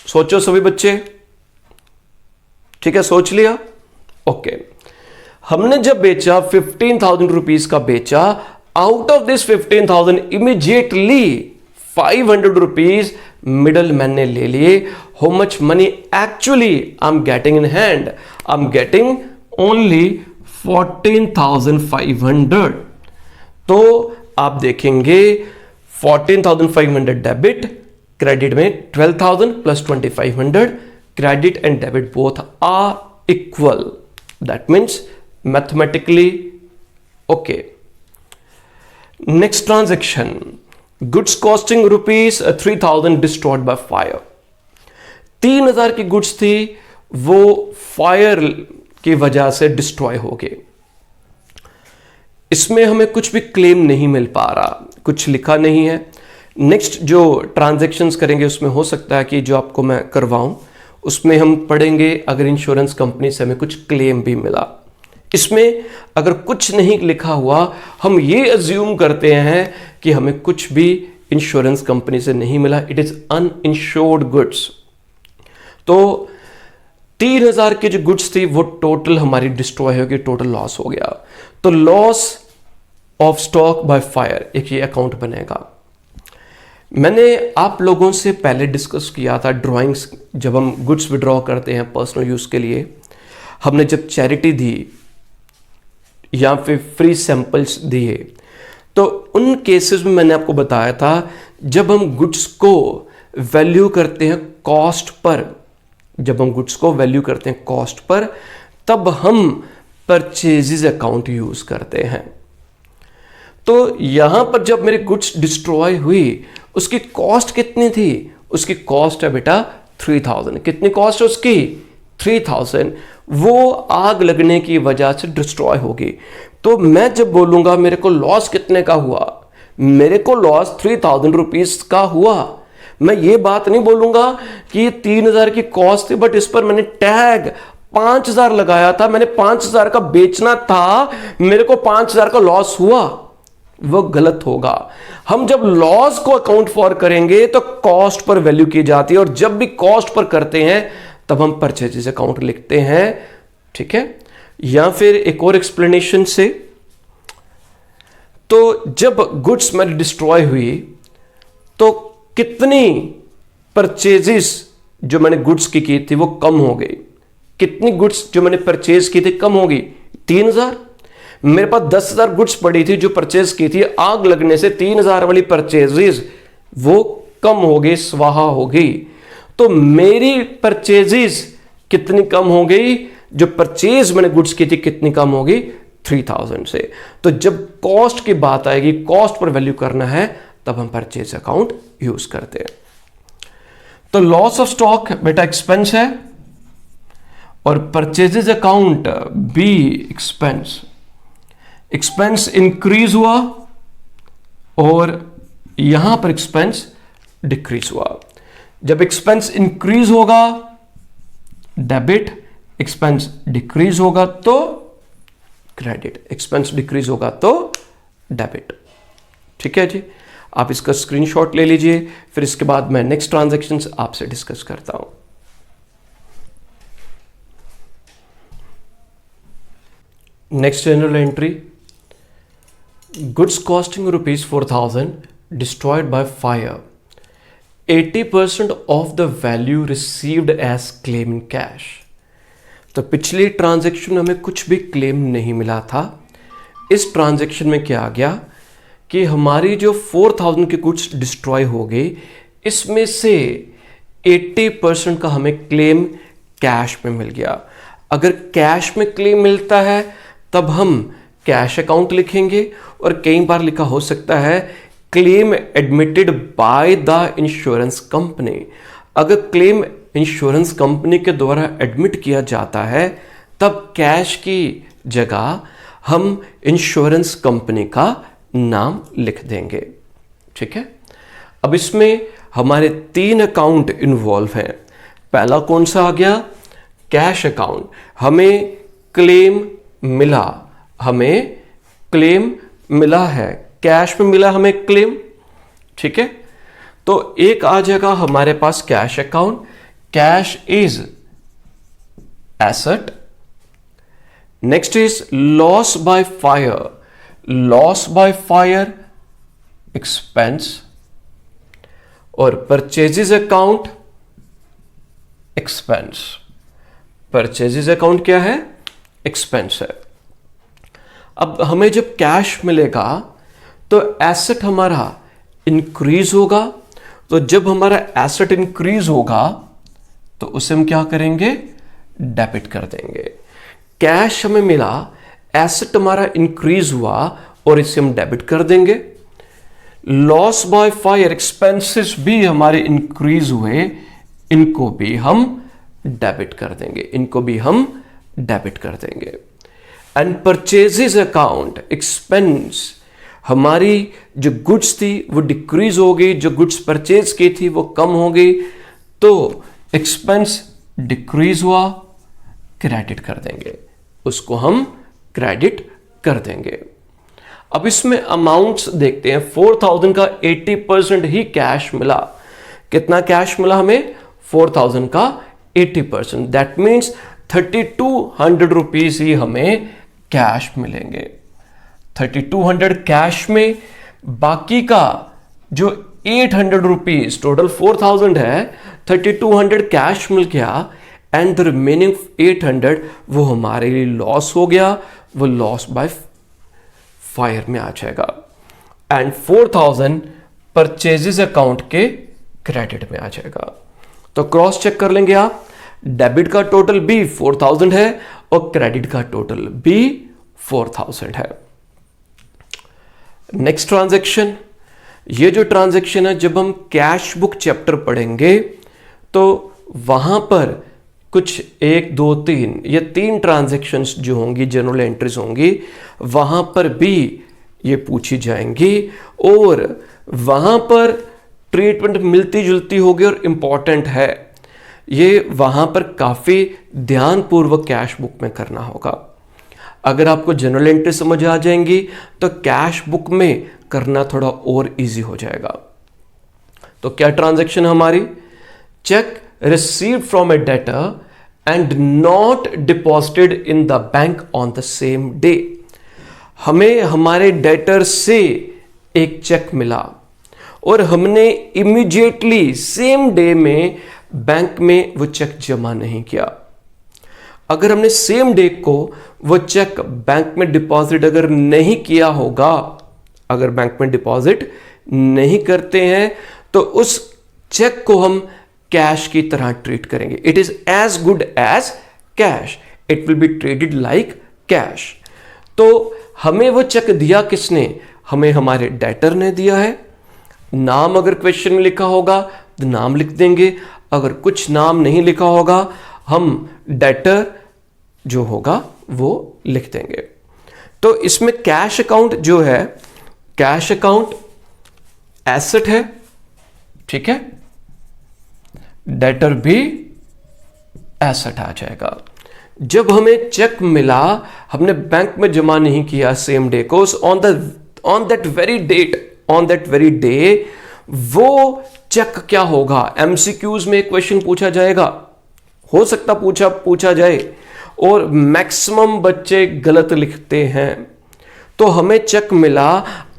सोचो सभी बच्चे, ठीक है, सोच लिया? ओके। हमने जब बेचा 15,000 रुपीज का बेचा, out of this 15,000 immediately 500 rupees middle man ने ले लिए। How much money actually I am getting in hand? I am getting only 14,500। तो आप देखेंगे 14,500 डेबिट, क्रेडिट में 12,000 plus 2,500, credit and debit both are equal, that means mathematically okay. Next transaction, goods costing rupees 3,000 destroyed by fire. 3,000 की गुड्स थी, वो फायर की वजह से डिस्ट्रॉय हो गए। इसमें हमें कुछ भी क्लेम नहीं मिल पा रहा, कुछ लिखा नहीं है। नेक्स्ट जो ट्रांजैक्शंस करेंगे उसमें हो सकता है कि जो आपको मैं करवाऊं उसमें हम पढ़ेंगे अगर इंश्योरेंस कंपनी से हमें कुछ क्लेम भी मिला। इसमें अगर कुछ नहीं लिखा हुआ, हम ये अज्यूम करते हैं कि हमें कुछ भी इंश्योरेंस कंपनी से नहीं मिला, इट इज अनइंश्योर्ड गुड्स। तो 3,000 की जो गुड्स थी वो टोटल हमारी डिस्ट्रॉय हो गई, टोटल लॉस हो गया। तो loss of stock by fire एक ये अकाउंट बनेगा। मैंने आप लोगों से पहले डिस्कस किया था ड्राइंग्स, जब हम गुड्स विड्रॉ करते हैं पर्सनल यूज के लिए, हमने जब चैरिटी दी या फिर फ्री सैंपल्स दिए, तो उन केसेस में मैंने आपको बताया था जब हम गुड्स को वैल्यू करते हैं कॉस्ट पर, जब हम गुड्स को वैल्यू करते हैं कॉस्ट पर, तब हम परचेजेस अकाउंट यूज करते हैं। तो यहां पर जब मेरी गुड्स डिस्ट्रॉय हुई, उसकी कॉस्ट कितनी थी? उसकी कॉस्ट है बेटा 3,000। कितनी कॉस्ट है उसकी? 3,000। वो आग लगने की वजह से डिस्ट्रॉय होगी। तो मैं जब बोलूंगा मेरे को लॉस कितने का हुआ, मेरे को लॉस 3,000 रुपीज का हुआ। मैं ये बात नहीं बोलूंगा कि 3,000 की कॉस्ट थी बट इस पर मैंने टैग 5,000 लगाया था, मैंने 5,000 का बेचना था, मेरे को 5,000 का लॉस हुआ, वो गलत होगा। हम जब लॉस को अकाउंट फॉर करेंगे तो कॉस्ट पर वैल्यू की जाती है, और जब भी कॉस्ट पर करते हैं तब हम परचेजेस अकाउंट लिखते हैं, ठीक है। या फिर एक और एक्सप्लेनेशन से, तो जब गुड्स मेरी डिस्ट्रॉय हुई तो कितनी परचेजेस जो मैंने गुड्स की थी वो कम हो गई। कितनी गुड्स जो मैंने परचेज की थी कम हो गई? 3,000। मेरे पास 10,000 गुड्स पड़ी थी जो परचेज की थी, आग लगने से 3,000 वाली परचेजेस वो कम हो गई, स्वाहा हो गई। तो मेरी परचेजेस कितनी कम हो गई? जो परचेज मैंने गुड्स की थी कितनी कम हो गई? 3,000 से। तो जब कॉस्ट की बात आएगी, कॉस्ट पर वैल्यू करना है, तब हम परचेज अकाउंट यूज करते हैं। तो लॉस ऑफ स्टॉक बेटा एक्सपेंस है और purchases account be expense. Expense increase हुआ और यहां पर एक्सपेंस डिक्रीज हुआ। जब एक्सपेंस इंक्रीज होगा डेबिट, एक्सपेंस डिक्रीज होगा तो क्रेडिट, एक्सपेंस डिक्रीज होगा तो डेबिट। ठीक है जी, आप इसका स्क्रीनशॉट ले लीजिए, फिर इसके बाद मैं नेक्स्ट ट्रांजैक्शंस आपसे डिस्कस करता हूं। Next journal entry, goods costing ₹4,000 destroyed by fire, 80% of the value received as claim in cash. तो पिछली ट्रांजैक्शन में हमें कुछ भी क्लेम नहीं मिला था। इस ट्रांजैक्शन में क्या आ गया कि हमारी जो 4,000 की गुड्स डिस्ट्रॉय हो गई, इसमें से 80% का हमें क्लेम कैश में मिल गया। अगर कैश में क्लेम मिलता है तब हम कैश अकाउंट लिखेंगे, और कई बार लिखा हो सकता है claim admitted by the insurance company. अगर क्लेम इंश्योरेंस कंपनी के द्वारा एडमिट किया जाता है तब कैश की जगह हम इंश्योरेंस कंपनी का नाम लिख देंगे। ठीक है, अब इसमें हमारे 3 अकाउंट इन्वॉल्व हैं। पहला कौन सा आ गया? Cash account. हमें क्लेम मिला, हमें क्लेम मिला है, कैश में मिला हमें क्लेम। ठीक है, तो एक आ जाएगा हमारे पास cash account, cash is asset. Next is loss by fire, loss by fire expense, और purchases account expense. Purchases account क्या है? एक्सपेंस है। अब हमें जब कैश मिलेगा तो एसेट हमारा इंक्रीज होगा, तो जब हमारा एसेट इंक्रीज होगा तो उसे हम क्या करेंगे? डेबिट कर देंगे। कैश हमें मिला, एसेट हमारा इंक्रीज हुआ और इसे हम डेबिट कर देंगे। लॉस बाय फायर एक्सपेंसेस भी हमारे इंक्रीज हुए, इनको भी हम डेबिट कर देंगे, इनको भी हम डेबिट कर देंगे। एंड परचेजेज अकाउंट एक्सपेंस, हमारी जो गुड्स थी वो डिक्रीज हो गई, जो गुड्स परचेज की थी वो कम हो गई, तो एक्सपेंस डिक्रीज हुआ, क्रेडिट कर देंगे, उसको हम क्रेडिट कर देंगे। अब इसमें अमाउंट्स देखते हैं। 4,000 का 80% ही कैश मिला। कितना कैश मिला हमें? 4,000 का 80%, दैट मीन्स 3,200 रुपीज ही हमें कैश मिलेंगे। 3,200 कैश में, बाकी का जो 800 रुपीज, टोटल 4,000 है, 3,200 कैश मिल गया एंड द रिमेनिंग 800 वो हमारे लिए लॉस हो गया, वो लॉस बाय फायर में आ जाएगा। एंड 4,000 परचेजेस अकाउंट के क्रेडिट में आ जाएगा। तो क्रॉस चेक कर लेंगे आप, डेबिट का टोटल भी 4,000 है और क्रेडिट का टोटल भी 4,000 है। नेक्स्ट ट्रांजैक्शन, ये जो ट्रांजैक्शन है जब हम कैश बुक चैप्टर पढ़ेंगे तो वहां पर कुछ 1, 2, 3 ये 3 ट्रांजैक्शंस जो होंगी, जनरल एंट्रीज होंगी, वहां पर भी ये पूछी जाएंगी और वहां पर ट्रीटमेंट मिलती जुलती होगी और इंपॉर्टेंट है। ये वहां पर काफी ध्यानपूर्वक कैश बुक में करना होगा। अगर आपको जनरल एंट्री समझ आ जाएंगी तो कैश बुक में करना थोड़ा और इजी हो जाएगा। तो क्या ट्रांजैक्शन हमारी? Check received from A debtor and not deposited in the bank on the same day. हमें हमारे डेटर से एक चेक मिला और हमने इमीडिएटली सेम डे में बैंक में वो चेक जमा नहीं किया। अगर हमने सेम डे को वो चेक बैंक में डिपॉजिट अगर नहीं किया होगा, अगर बैंक में डिपॉजिट नहीं करते हैं तो उस चेक को हम कैश की तरह ट्रीट करेंगे। It is as good as cash, it will be treated like cash. तो हमें वो चेक दिया किसने? हमें हमारे डेटर ने दिया है। नाम अगर क्वेश्चन में लिखा होगा तो नाम लिख देंगे, अगर कुछ नाम नहीं लिखा होगा हम डेटर जो होगा वो लिख देंगे। तो इसमें कैश अकाउंट जो है, कैश अकाउंट एसेट है, ठीक है, डेटर भी एसेट आ जाएगा। जब हमें चेक मिला, हमने बैंक में जमा नहीं किया सेम डे को, ऑन दैट वेरी डे वो चेक क्या होगा, एमसीक्यूज में क्वेश्चन पूछा जाएगा, हो सकता पूछा जाए, और मैक्सिमम बच्चे गलत लिखते हैं। तो हमें चेक मिला,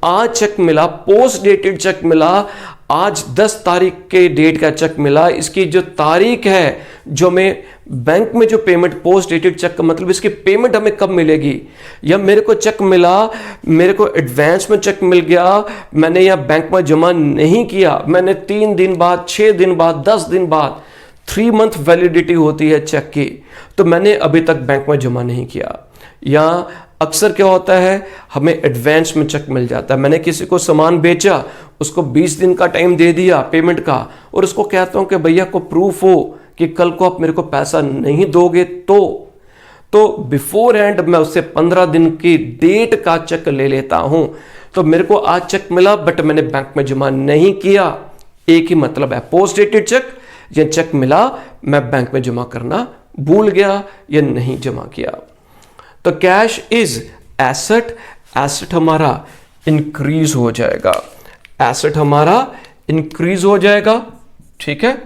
आज चेक मिला, पोस्ट डेटेड चेक मिला, आज 10 तारीख के डेट का चेक मिला। इसकी जो तारीख है, जो हमें बैंक में जो पेमेंट, पोस्ट डेटेड चेक का मतलब इसकी पेमेंट हमें कब मिलेगी, या मेरे को चेक मिला, मेरे को एडवांस में चेक मिल गया, मैंने यह बैंक में जमा नहीं किया, मैंने 3 दिन बाद, 6 दिन बाद, 10 दिन बाद, 3 मंथ वैलिडिटी होती है चेक की, तो मैंने अभी तक बैंक में जमा नहीं किया। या अक्सर क्या होता है, हमें एडवांस में चेक मिल जाता है, मैंने किसी को सामान बेचा, उसको 20 दिन का टाइम दे दिया पेमेंट का, और उसको कहता हूं कि भैया को प्रूफ हो कि कल को आप मेरे को पैसा नहीं दोगे तो बिफोर हैंड मैं उससे 15 दिन की डेट का चेक ले लेता हूं। तो मेरे को आज चेक मिला बट मैंने बैंक में जमा नहीं किया, एक ही मतलब है, पोस्ट डेटेड चेक या चेक मिला, मैं बैंक में जमा करना भूल गया या नहीं जमा किया। तो कैश इज एसेट, एसेट हमारा इंक्रीज हो जाएगा, एसेट हमारा इंक्रीज हो जाएगा, ठीक है,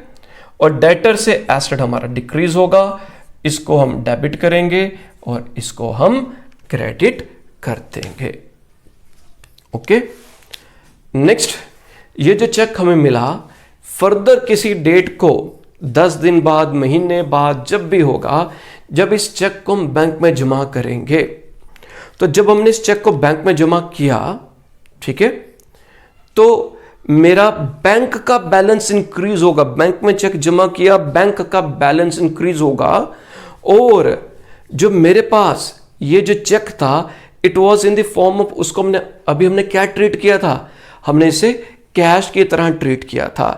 और डेटर से एसेट हमारा डिक्रीज होगा। इसको हम डेबिट करेंगे और इसको हम क्रेडिट कर देंगे। ओके, नेक्स्ट, ये जो चेक हमें मिला, फर्दर किसी डेट को 10 दिन बाद, महीने बाद, जब भी होगा, जब इस चेक को हम बैंक में जमा करेंगे, तो जब हमने इस चेक को बैंक में जमा किया, ठीक है, तो मेरा बैंक का बैलेंस इंक्रीज होगा, बैंक में चेक जमा किया, बैंक का बैलेंस इंक्रीज होगा, और जो मेरे पास ये जो चेक था, it was in the form of, उसको हमने क्या ट्रीट किया था, हमने इसे कैश की तरह ट्रीट किया था।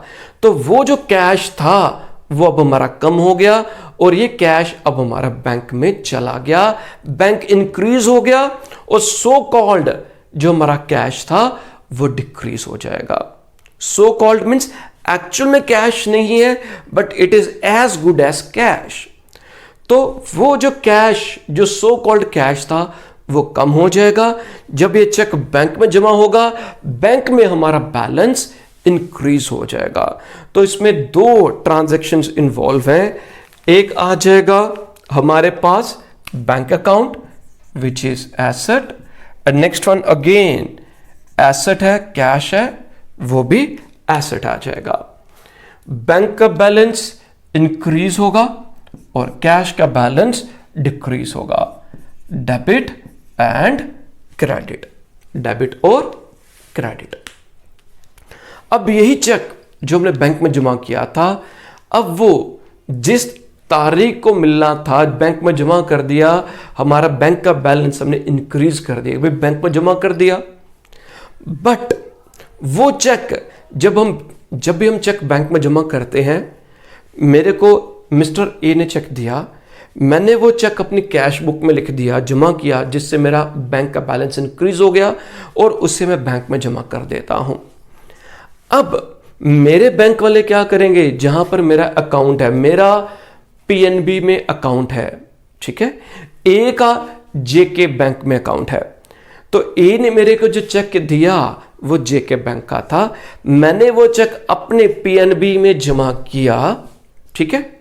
तो वो जो कैश था वो अब हमारा कम हो गया, और ये कैश अब हमारा बैंक में चला गया, बैंक इंक्रीज हो गया, और सो कॉल्ड जो हमारा कैश था वो डिक्रीज हो जाएगा। सो कॉल्ड मीन्स एक्चुअल में कैश नहीं है, but it is as good as cash. तो वो जो कैश, जो सो कॉल्ड कैश था, वो कम हो जाएगा। जब ये चेक बैंक में जमा होगा, बैंक में हमारा बैलेंस इंक्रीज हो जाएगा। तो इसमें 2 ट्रांजैक्शंस इन्वॉल्व हैं। एक आ जाएगा हमारे पास bank account which is asset, and next one again asset है, कैश है, वो भी एसेट आ जाएगा। बैंक का बैलेंस इंक्रीज होगा और कैश का बैलेंस डिक्रीज होगा। डेबिट एंड क्रेडिट, डेबिट और क्रेडिट। अब यही चेक जो हमने बैंक में जमा किया था, अब वो जिस तारीख को मिलना था बैंक में जमा कर दिया, हमारा बैंक का बैलेंस हमने इंक्रीज कर दिया, भाई बैंक में जमा कर दिया। बट वो चेक जब भी हम चेक बैंक में जमा करते हैं, मेरे को मिस्टर ए ने चेक दिया, मैंने वो चेक अपनी कैश बुक में लिख दिया, जमा किया, जिससे मेरा बैंक का बैलेंस इंक्रीज हो गया, और उससे मैं बैंक में जमा कर देता हूं। अब मेरे बैंक वाले क्या करेंगे, जहां पर मेरा अकाउंट है, मेरा पीएनबी में अकाउंट है, ठीक है, ए का जेके बैंक में अकाउंट है, तो ए ने मेरे को जो चेक दिया वो जेके बैंक का था, मैंने वो चेक अपने पीएनबी में जमा किया, ठीक है।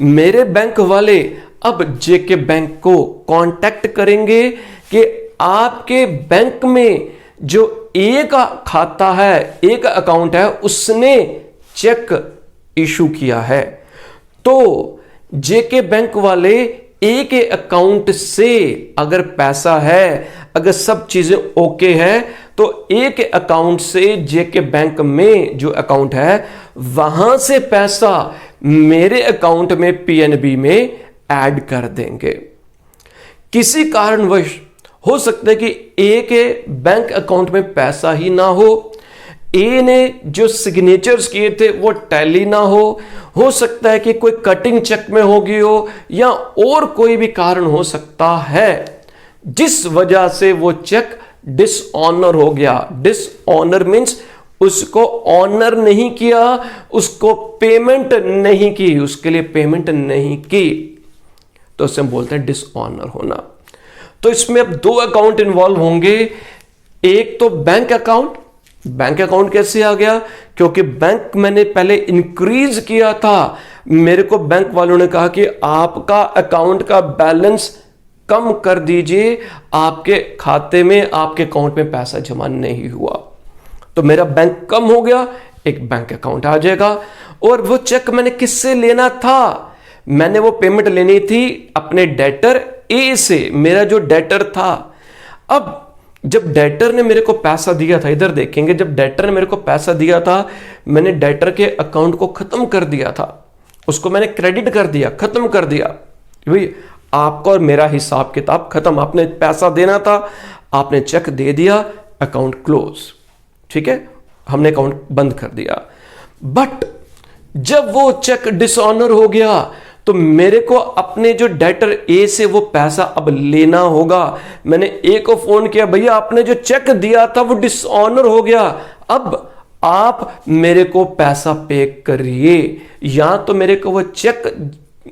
मेरे बैंक वाले अब जेके बैंक को कांटेक्ट करेंगे कि आपके बैंक में जो ए का खाता है, ए का अकाउंट है, उसने चेक इशू किया है। तो जेके बैंक वाले ए के अकाउंट से अगर पैसा है, अगर सब चीजें ओके है, तो ए के अकाउंट से जेके बैंक में जो अकाउंट है वहां से पैसा मेरे अकाउंट में पीएनबी में ऐड कर देंगे। किसी कारणवश हो सकता है कि ए के बैंक अकाउंट में पैसा ही ना हो, ए ने जो सिग्नेचर्स किए थे वो टैली ना हो सकता है कि कोई कटिंग चेक में होगी हो या और कोई भी कारण हो सकता है जिस वजह से वो चेक डिसऑनर हो गया। डिसऑनर मींस उसको ऑनर नहीं किया, उसको पेमेंट नहीं की, उसके लिए पेमेंट नहीं की, तो उसे हम बोलते हैं डिसऑनर होना। तो इसमें अब दो अकाउंट इन्वॉल्व होंगे। एक तो बैंक अकाउंट। बैंक अकाउंट कैसे आ गया? क्योंकि बैंक मैंने पहले इंक्रीज किया था, मेरे को बैंक वालों ने कहा कि आपका अकाउंट का बैलेंस कम कर दीजिए, आपके खाते में, आपके अकाउंट में पैसा जमा नहीं हुआ, तो मेरा बैंक कम हो गया, एक बैंक अकाउंट आ जाएगा। और वो चेक मैंने किससे लेना था? मैंने वो पेमेंट लेनी थी अपने डेटर ए से, मेरा जो डेटर था। अब जब डेटर ने मेरे को पैसा दिया था, इधर देखेंगे, जब डेटर ने मेरे को पैसा दिया था, मैंने डेटर के अकाउंट को खत्म कर दिया था, उसको मैंने क्रेडिट कर दिया, खत्म कर दिया। भाई आपका और मेरा हिसाब किताब खत्म, आपने पैसा देना था, आपने चेक दे दिया, अकाउंट क्लोज, ठीक है, हमने अकाउंट बंद कर दिया। बट जब वो चेक डिसऑनर हो गया तो मेरे को अपने जो डेटर ए से वो पैसा अब लेना होगा। मैंने ए को फोन किया, भैया आपने जो चेक दिया था वो डिसऑनर हो गया, अब आप मेरे को पैसा पे करिए, या तो मेरे को वो चेक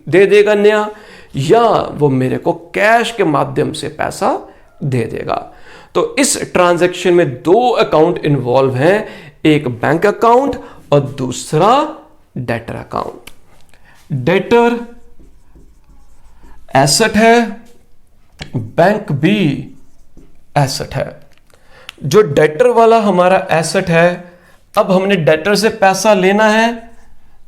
दे देगा नया, या वो मेरे को कैश के माध्यम से पैसा दे देगा। तो इस ट्रांजैक्शन में दो अकाउंट इन्वॉल्व हैं, एक बैंक अकाउंट और दूसरा डेटर अकाउंट। डेटर एसेट है, बैंक भी एसेट है। जो डेटर वाला हमारा एसेट है, अब हमने डेटर से पैसा लेना है,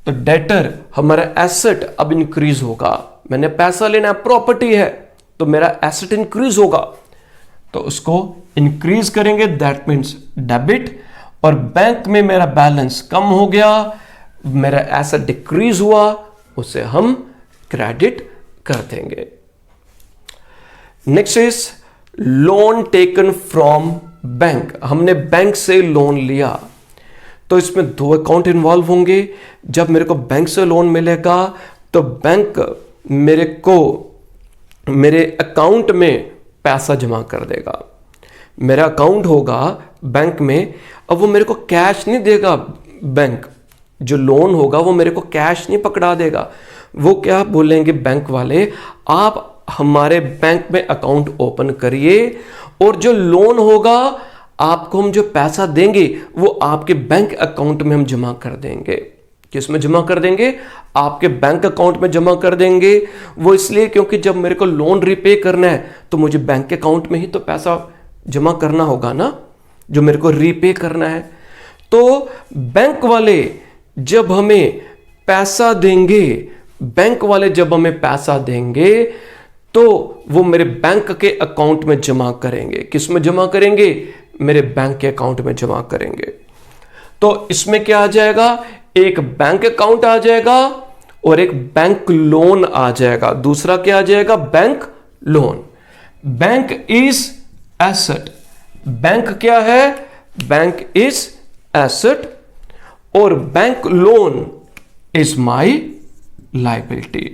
तो डेटर हमारा एसेट अब इंक्रीज होगा। मैंने पैसा लेना है, प्रॉपर्टी है, तो मेरा एसेट इंक्रीज होगा, तो उसको इंक्रीज करेंगे, दैट मीन्स डेबिट। और बैंक में मेरा बैलेंस कम हो गया, मेरा एसेट डिक्रीज हुआ, उसे हम क्रेडिट कर देंगे। Next is loan taken from bank. हमने बैंक से लोन लिया, तो इसमें दो अकाउंट इन्वॉल्व होंगे। जब मेरे को बैंक से लोन मिलेगा तो बैंक मेरे को मेरे अकाउंट में पैसा जमा कर देगा। मेरा अकाउंट होगा बैंक में, अब वो मेरे को कैश नहीं देगा। बैंक जो लोन होगा वो मेरे को कैश नहीं पकड़ा देगा। वो क्या बोलेंगे बैंक वाले, आप हमारे बैंक में अकाउंट ओपन करिए और जो लोन होगा आपको हम जो पैसा देंगे वो आपके बैंक अकाउंट में हम जमा कर देंगे। किसमें जमा कर देंगे? आपके बैंक अकाउंट में जमा कर देंगे। वो इसलिए क्योंकि जब मेरे को लोन रिपे करना है तो मुझे बैंक के अकाउंट में ही तो पैसा जमा करना होगा ना, जो मेरे को रिपे करना है। तो बैंक वाले जब हमें पैसा देंगे, बैंक वाले जब हमें पैसा देंगे तो वो मेरे बैंक के अकाउंट में जमा करेंगे। किस में जमा करेंगे? मेरे बैंक के अकाउंट में जमा करेंगे। तो इसमें क्या आ जाएगा? एक बैंक अकाउंट आ जाएगा और एक बैंक लोन आ जाएगा। दूसरा क्या आ जाएगा? Bank loan. Bank is asset. Bank क्या है? बैंक इज एसेट और bank loan is my liability.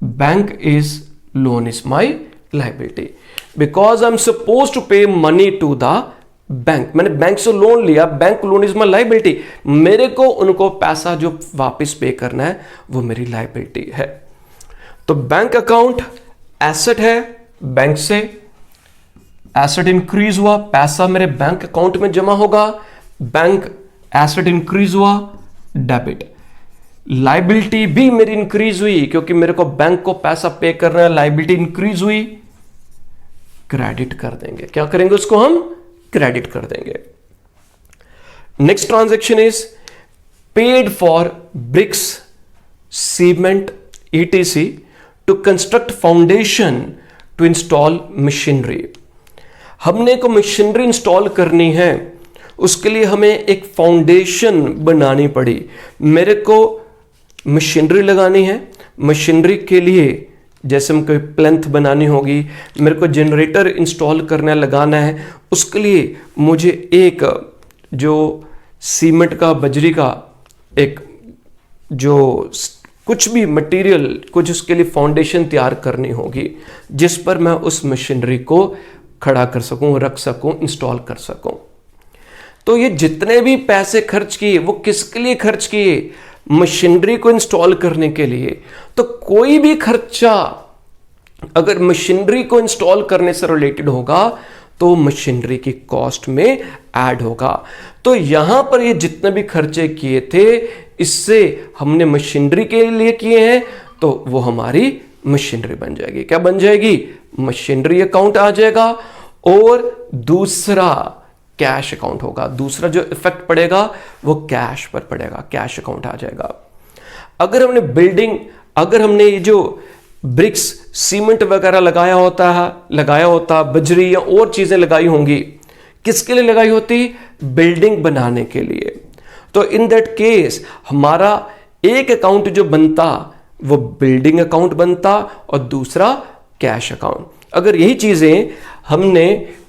Bank is loan is my liability because I am suppose to pay money to the bank. मैंने बैंक से लोन लिया, bank loan is my liability. मेरे को उनको पैसा जो वापस पे करना है वो मेरी लाइबिलिटी है। तो बैंक अकाउंट एसेट है, बैंक से एसेट इंक्रीज हुआ, पैसा मेरे बैंक अकाउंट में जमा होगा, बैंक एसेट इंक्रीज हुआ, डेबिट। लाइबिलिटी भी मेरी इंक्रीज हुई क्योंकि मेरे को बैंक को पैसा पे करना है, लाइबिलिटी इंक्रीज हुई, क्रेडिट कर देंगे। क्या करेंगे? उसको हम क्रेडिट कर देंगे। Next transaction is paid for bricks, cement, ETC to construct foundation to install machinery. हमने को मशीनरी इंस्टॉल करनी है, उसके लिए हमें एक फाउंडेशन बनानी पड़ी। मेरे को मशीनरी लगानी है, मशीनरी के लिए जैसे हम कोई प्लेंथ बनानी होगी, मेरे को जनरेटर इंस्टॉल करना लगाना है, उसके लिए मुझे एक जो सीमेंट का, बजरी का एक जो कुछ भी मटेरियल, कुछ उसके लिए फाउंडेशन तैयार करनी होगी जिस पर मैं उस मशीनरी को खड़ा कर सकूं, रख सकूं, इंस्टॉल कर सकूं। तो ये जितने भी पैसे खर्च किए वो किसके लिए खर्च किए? मशीनरी को इंस्टॉल करने के लिए। तो कोई भी खर्चा अगर मशीनरी को इंस्टॉल करने से रिलेटेड होगा तो मशीनरी की कॉस्ट में ऐड होगा। तो यहां पर ये जितने भी खर्चे किए थे इससे हमने मशीनरी के लिए किए हैं तो वो हमारी मशीनरी बन जाएगी। क्या बन जाएगी? मशीनरी अकाउंट आ जाएगा। और दूसरा कैश अकाउंट होगा। दूसरा जो इफेक्ट पड़ेगा वो कैश पर पड़ेगा, कैश अकाउंट आ जाएगा। अगर हमने बिल्डिंग, अगर हमने ये जो ब्रिक्स, सीमेंट वगैरह लगाया होता, बजरी या और चीजें लगाई होंगी, किसके लिए लगाई होती? बिल्डिंग बनाने के लिए। तो इन दैट केस हमारा एक अकाउंट जो बनता वो बिल्डिंग अकाउंट बनता और दूसरा कैश अकाउंट। अगर यही चीजें हमने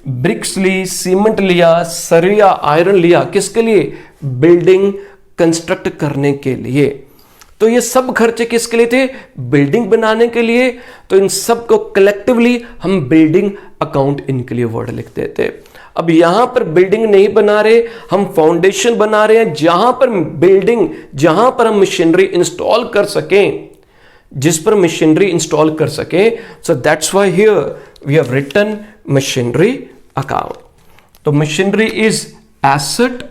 ब्रिक्स ली, सीमेंट लिया, सरिया, आयरन लिया, किसके लिए? बिल्डिंग कंस्ट्रक्ट करने के लिए। तो ये सब खर्चे किसके लिए थे? बिल्डिंग बनाने के लिए। तो इन सब को कलेक्टिवली हम बिल्डिंग अकाउंट इनके लिए वर्ड लिख देते। अब यहां पर बिल्डिंग नहीं बना रहे, हम फाउंडेशन बना रहे हैं जहां पर बिल्डिंग, जहां पर हम मशीनरी इंस्टॉल कर सकें, जिस पर मशीनरी इंस्टॉल कर सके। So that's why here we have written machinery account. तो machinery is asset,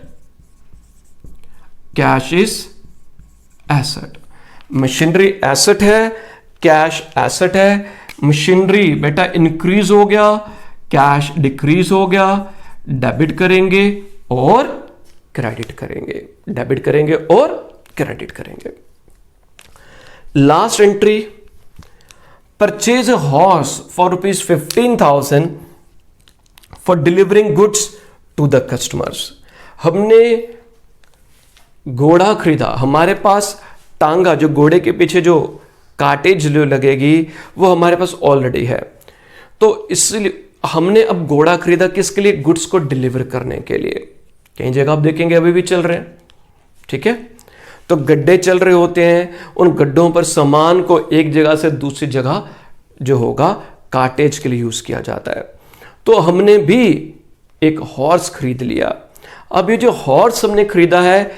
cash is asset. Machinery asset है, कैश एसेट है। मशीनरी बेटा इंक्रीज हो गया, कैश डिक्रीज हो गया। डेबिट करेंगे और क्रेडिट करेंगे, डेबिट करेंगे और क्रेडिट करेंगे। Last entry, purchase a horse for ₹15,000 for delivering goods to the customers. हमने घोड़ा खरीदा, हमारे पास टांगा, जो घोड़े के पीछे जो काटेज जो लगेगी वो हमारे पास ऑलरेडी है। तो इसलिए हमने अब घोड़ा खरीदा किसके लिए? गुड्स को डिलीवर करने के लिए। कई जगह आप देखेंगे अभी भी चल रहे हैं, ठीक है। तो गड्ढे चल रहे होते हैं, उन गड्ढों पर सामान को एक जगह से दूसरी जगह जो होगा काटेज के लिए यूज किया जाता है। तो हमने भी एक हॉर्स खरीद लिया। अब ये जो हॉर्स हमने खरीदा है,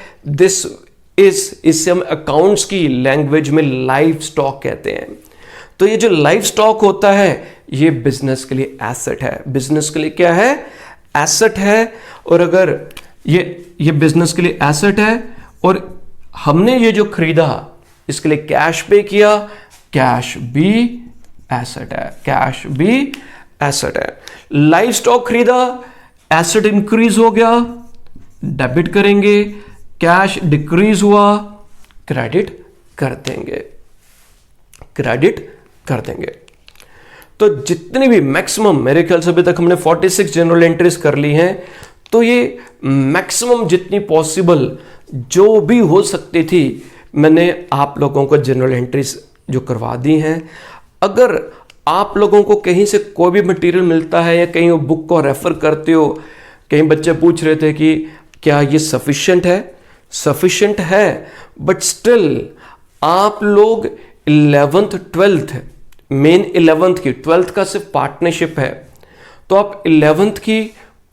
इससे हम अकाउंट्स की लैंग्वेज में लाइफ स्टॉक कहते हैं। तो ये जो लाइफ स्टॉक होता है ये बिजनेस के लिए एसेट है। बिजनेस के लिए क्या है? एसेट है। और अगर ये बिजनेस के लिए एसेट है और हमने ये जो खरीदा इसके लिए कैश पे किया, कैश भी एसेट है, कैश भी एसेट है। लाइफ स्टॉक खरीदा, एसेट इंक्रीज हो गया, डेबिट करेंगे, कैश डिक्रीज हुआ, क्रेडिट कर देंगे, क्रेडिट कर देंगे। तो जितनी भी मैक्सिमम, मेरे ख्याल से अभी तक हमने 46 जनरल एंट्रीज कर ली हैं। तो ये मैक्सिमम जितनी पॉसिबल जो भी हो सकती थी मैंने आप लोगों को जनरल एंट्रीज जो करवा दी हैं। अगर आप लोगों को कहीं से कोई भी मटेरियल मिलता है या कहीं वो बुक को रेफर करते हो, कई बच्चे पूछ रहे थे कि क्या ये सफिशिएंट है? सफिशिएंट है, बट स्टिल आप लोग 11th 12th, मेन 11th की, 12th का सिर्फ पार्टनरशिप है, तो आप 11th की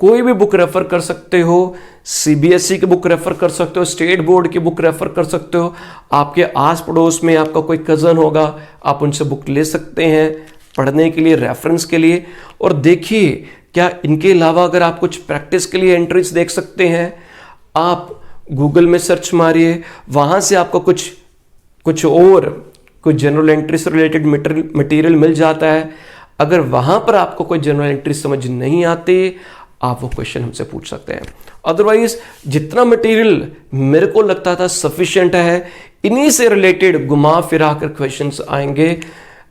कोई भी बुक रेफर कर सकते हो, सीबीएसई की बुक रेफर कर सकते हो, स्टेट बोर्ड की बुक रेफर कर सकते हो। आपके आस पड़ोस में आपका कोई कज़न होगा, आप उनसे बुक ले सकते हैं पढ़ने के लिए, रेफरेंस के लिए। और देखिए क्या इनके अलावा अगर आप कुछ प्रैक्टिस के लिए एंट्रीज देख सकते हैं, आप गूगल में सर्च मारिए, वहाँ से आपको कुछ और कोई जनरल एंट्री से रिलेटेड मटेरियल मिल जाता है। अगर वहाँ पर आपको कोई जनरल एंट्री समझ नहीं आती, आप वो क्वेश्चन हमसे पूछ सकते हैं। अदरवाइज जितना मटेरियल मेरे को लगता था सफिशिएंट है, इन्हीं से रिलेटेड घुमा फिरा कर क्वेश्चंस आएंगे।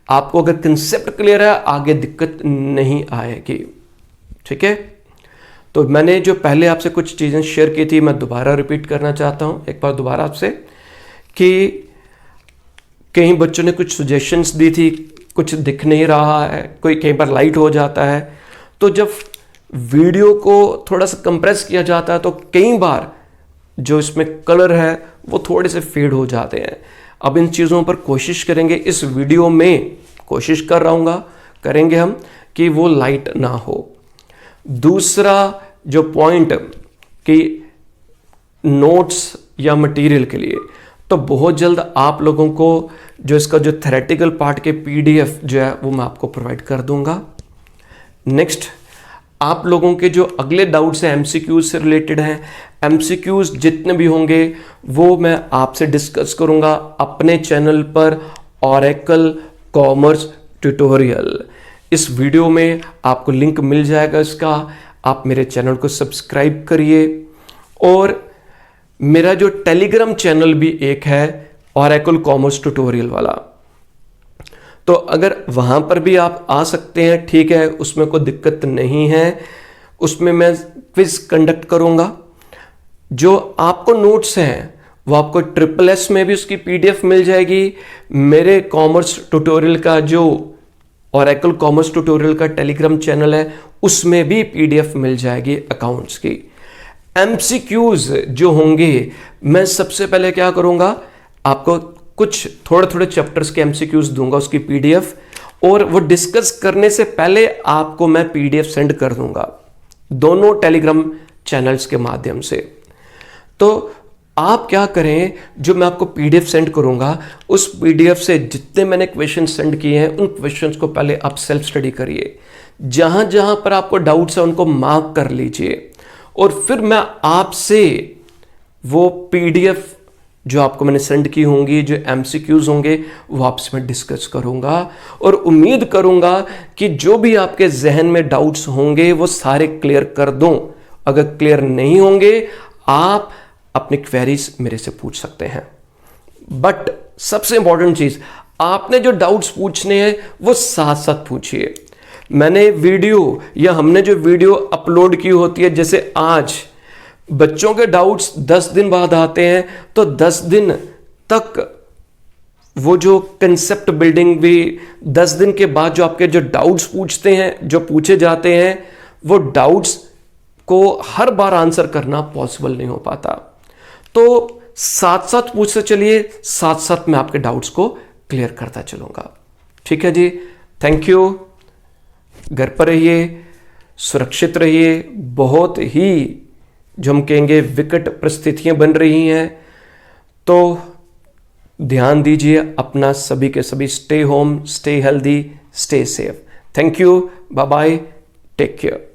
आपको अगर कंसेप्ट क्लियर है आगे दिक्कत नहीं आएगी, ठीक है। तो मैंने जो पहले आपसे कुछ चीज़ें शेयर की थी मैं दोबारा रिपीट करना चाहता हूँ एक बार दोबारा आपसे, कि कई बच्चों ने कुछ सजेशंस दी थी, कुछ दिख नहीं रहा है, कोई कई बार लाइट हो जाता है। तो जब वीडियो को थोड़ा सा कंप्रेस किया जाता है तो कई बार जो इसमें कलर है वो थोड़े से फेड हो जाते हैं। अब इन चीज़ों पर कोशिश करेंगे, इस वीडियो में कोशिश कर रहा करेंगे हम कि वो लाइट ना हो। दूसरा जो पॉइंट कि नोट्स या मटेरियल के लिए, तो बहुत जल्द आप लोगों को जो इसका जो थेरेटिकल पार्ट के पीडीएफ जो है वो मैं आपको प्रोवाइड कर दूंगा। नेक्स्ट, आप लोगों के जो अगले डाउट्स हैं एमसीक्यूज से रिलेटेड हैं, एमसीक्यूज जितने भी होंगे वो मैं आपसे डिस्कस करूंगा अपने चैनल पर, ओरेकल कॉमर्स ट्यूटोरियल। इस वीडियो में आपको लिंक मिल जाएगा इसका, आप मेरे चैनल को सब्सक्राइब करिए। और मेरा जो टेलीग्राम चैनल भी एक है ओरेकल कॉमर्स ट्यूटोरियल वाला, तो अगर वहां पर भी आप आ सकते हैं, ठीक है, उसमें कोई दिक्कत नहीं है। उसमें मैं क्विज कंडक्ट करूंगा। जो आपको नोट्स हैं वो आपको SSS में भी उसकी पीडीएफ मिल जाएगी। मेरे कॉमर्स ट्यूटोरियल का जो ओरेकल कॉमर्स ट्यूटोरियल का टेलीग्राम चैनल है उसमें भी पीडीएफ मिल जाएगी अकाउंट्स की। एमसीक्यूज जो होंगे, मैं सबसे पहले क्या करूंगा, आपको कुछ थोड़े थोड़े चैप्टर्स के एमसीक्यूज दूंगा उसकी पीडीएफ, और वो डिस्कस करने से पहले आपको मैं पीडीएफ सेंड कर दूंगा दोनों टेलीग्राम चैनल्स के माध्यम से। तो आप क्या करें, जो मैं आपको पीडीएफ सेंड करूंगा उस पीडीएफ से जितने मैंने क्वेश्चन सेंड किए हैं उन क्वेश्चंस को पहले आप सेल्फ स्टडी करिए। जहां जहां पर आपको डाउट्स है उनको मार्क कर लीजिए, और फिर मैं आपसे वो पीडीएफ जो आपको मैंने सेंड की होंगी, जो एमसीक्यूज होंगे, वो आपसे मैं डिस्कस करूंगा। और उम्मीद करूंगा कि जो भी आपके जहन में डाउट्स होंगे वो सारे क्लियर कर दूं। अगर क्लियर नहीं होंगे आप अपनी क्वेरीज मेरे से पूछ सकते हैं। बट सबसे इंपॉर्टेंट चीज, आपने जो डाउट्स पूछने हैं वो साथ साथ पूछिए। मैंने वीडियो या हमने जो वीडियो अपलोड की होती है, जैसे आज बच्चों के डाउट्स 10 दिन बाद आते हैं, तो 10 दिन तक वो जो कंसेप्ट बिल्डिंग भी 10 दिन के बाद जो आपके जो डाउट्स पूछते हैं, जो पूछे जाते हैं, वो डाउट्स को हर बार आंसर करना पॉसिबल नहीं हो पाता। तो साथ साथ पूछते चलिए, साथ साथ मैं आपके डाउट्स को क्लियर करता चलूंगा। ठीक है जी, थैंक यू। घर पर रहिए, सुरक्षित रहिए। बहुत ही जो हम कहेंगे विकट परिस्थितियां बन रही हैं, तो ध्यान दीजिए अपना, सभी के सभी। Stay home, stay healthy, stay safe. Thank you, bye bye, take care.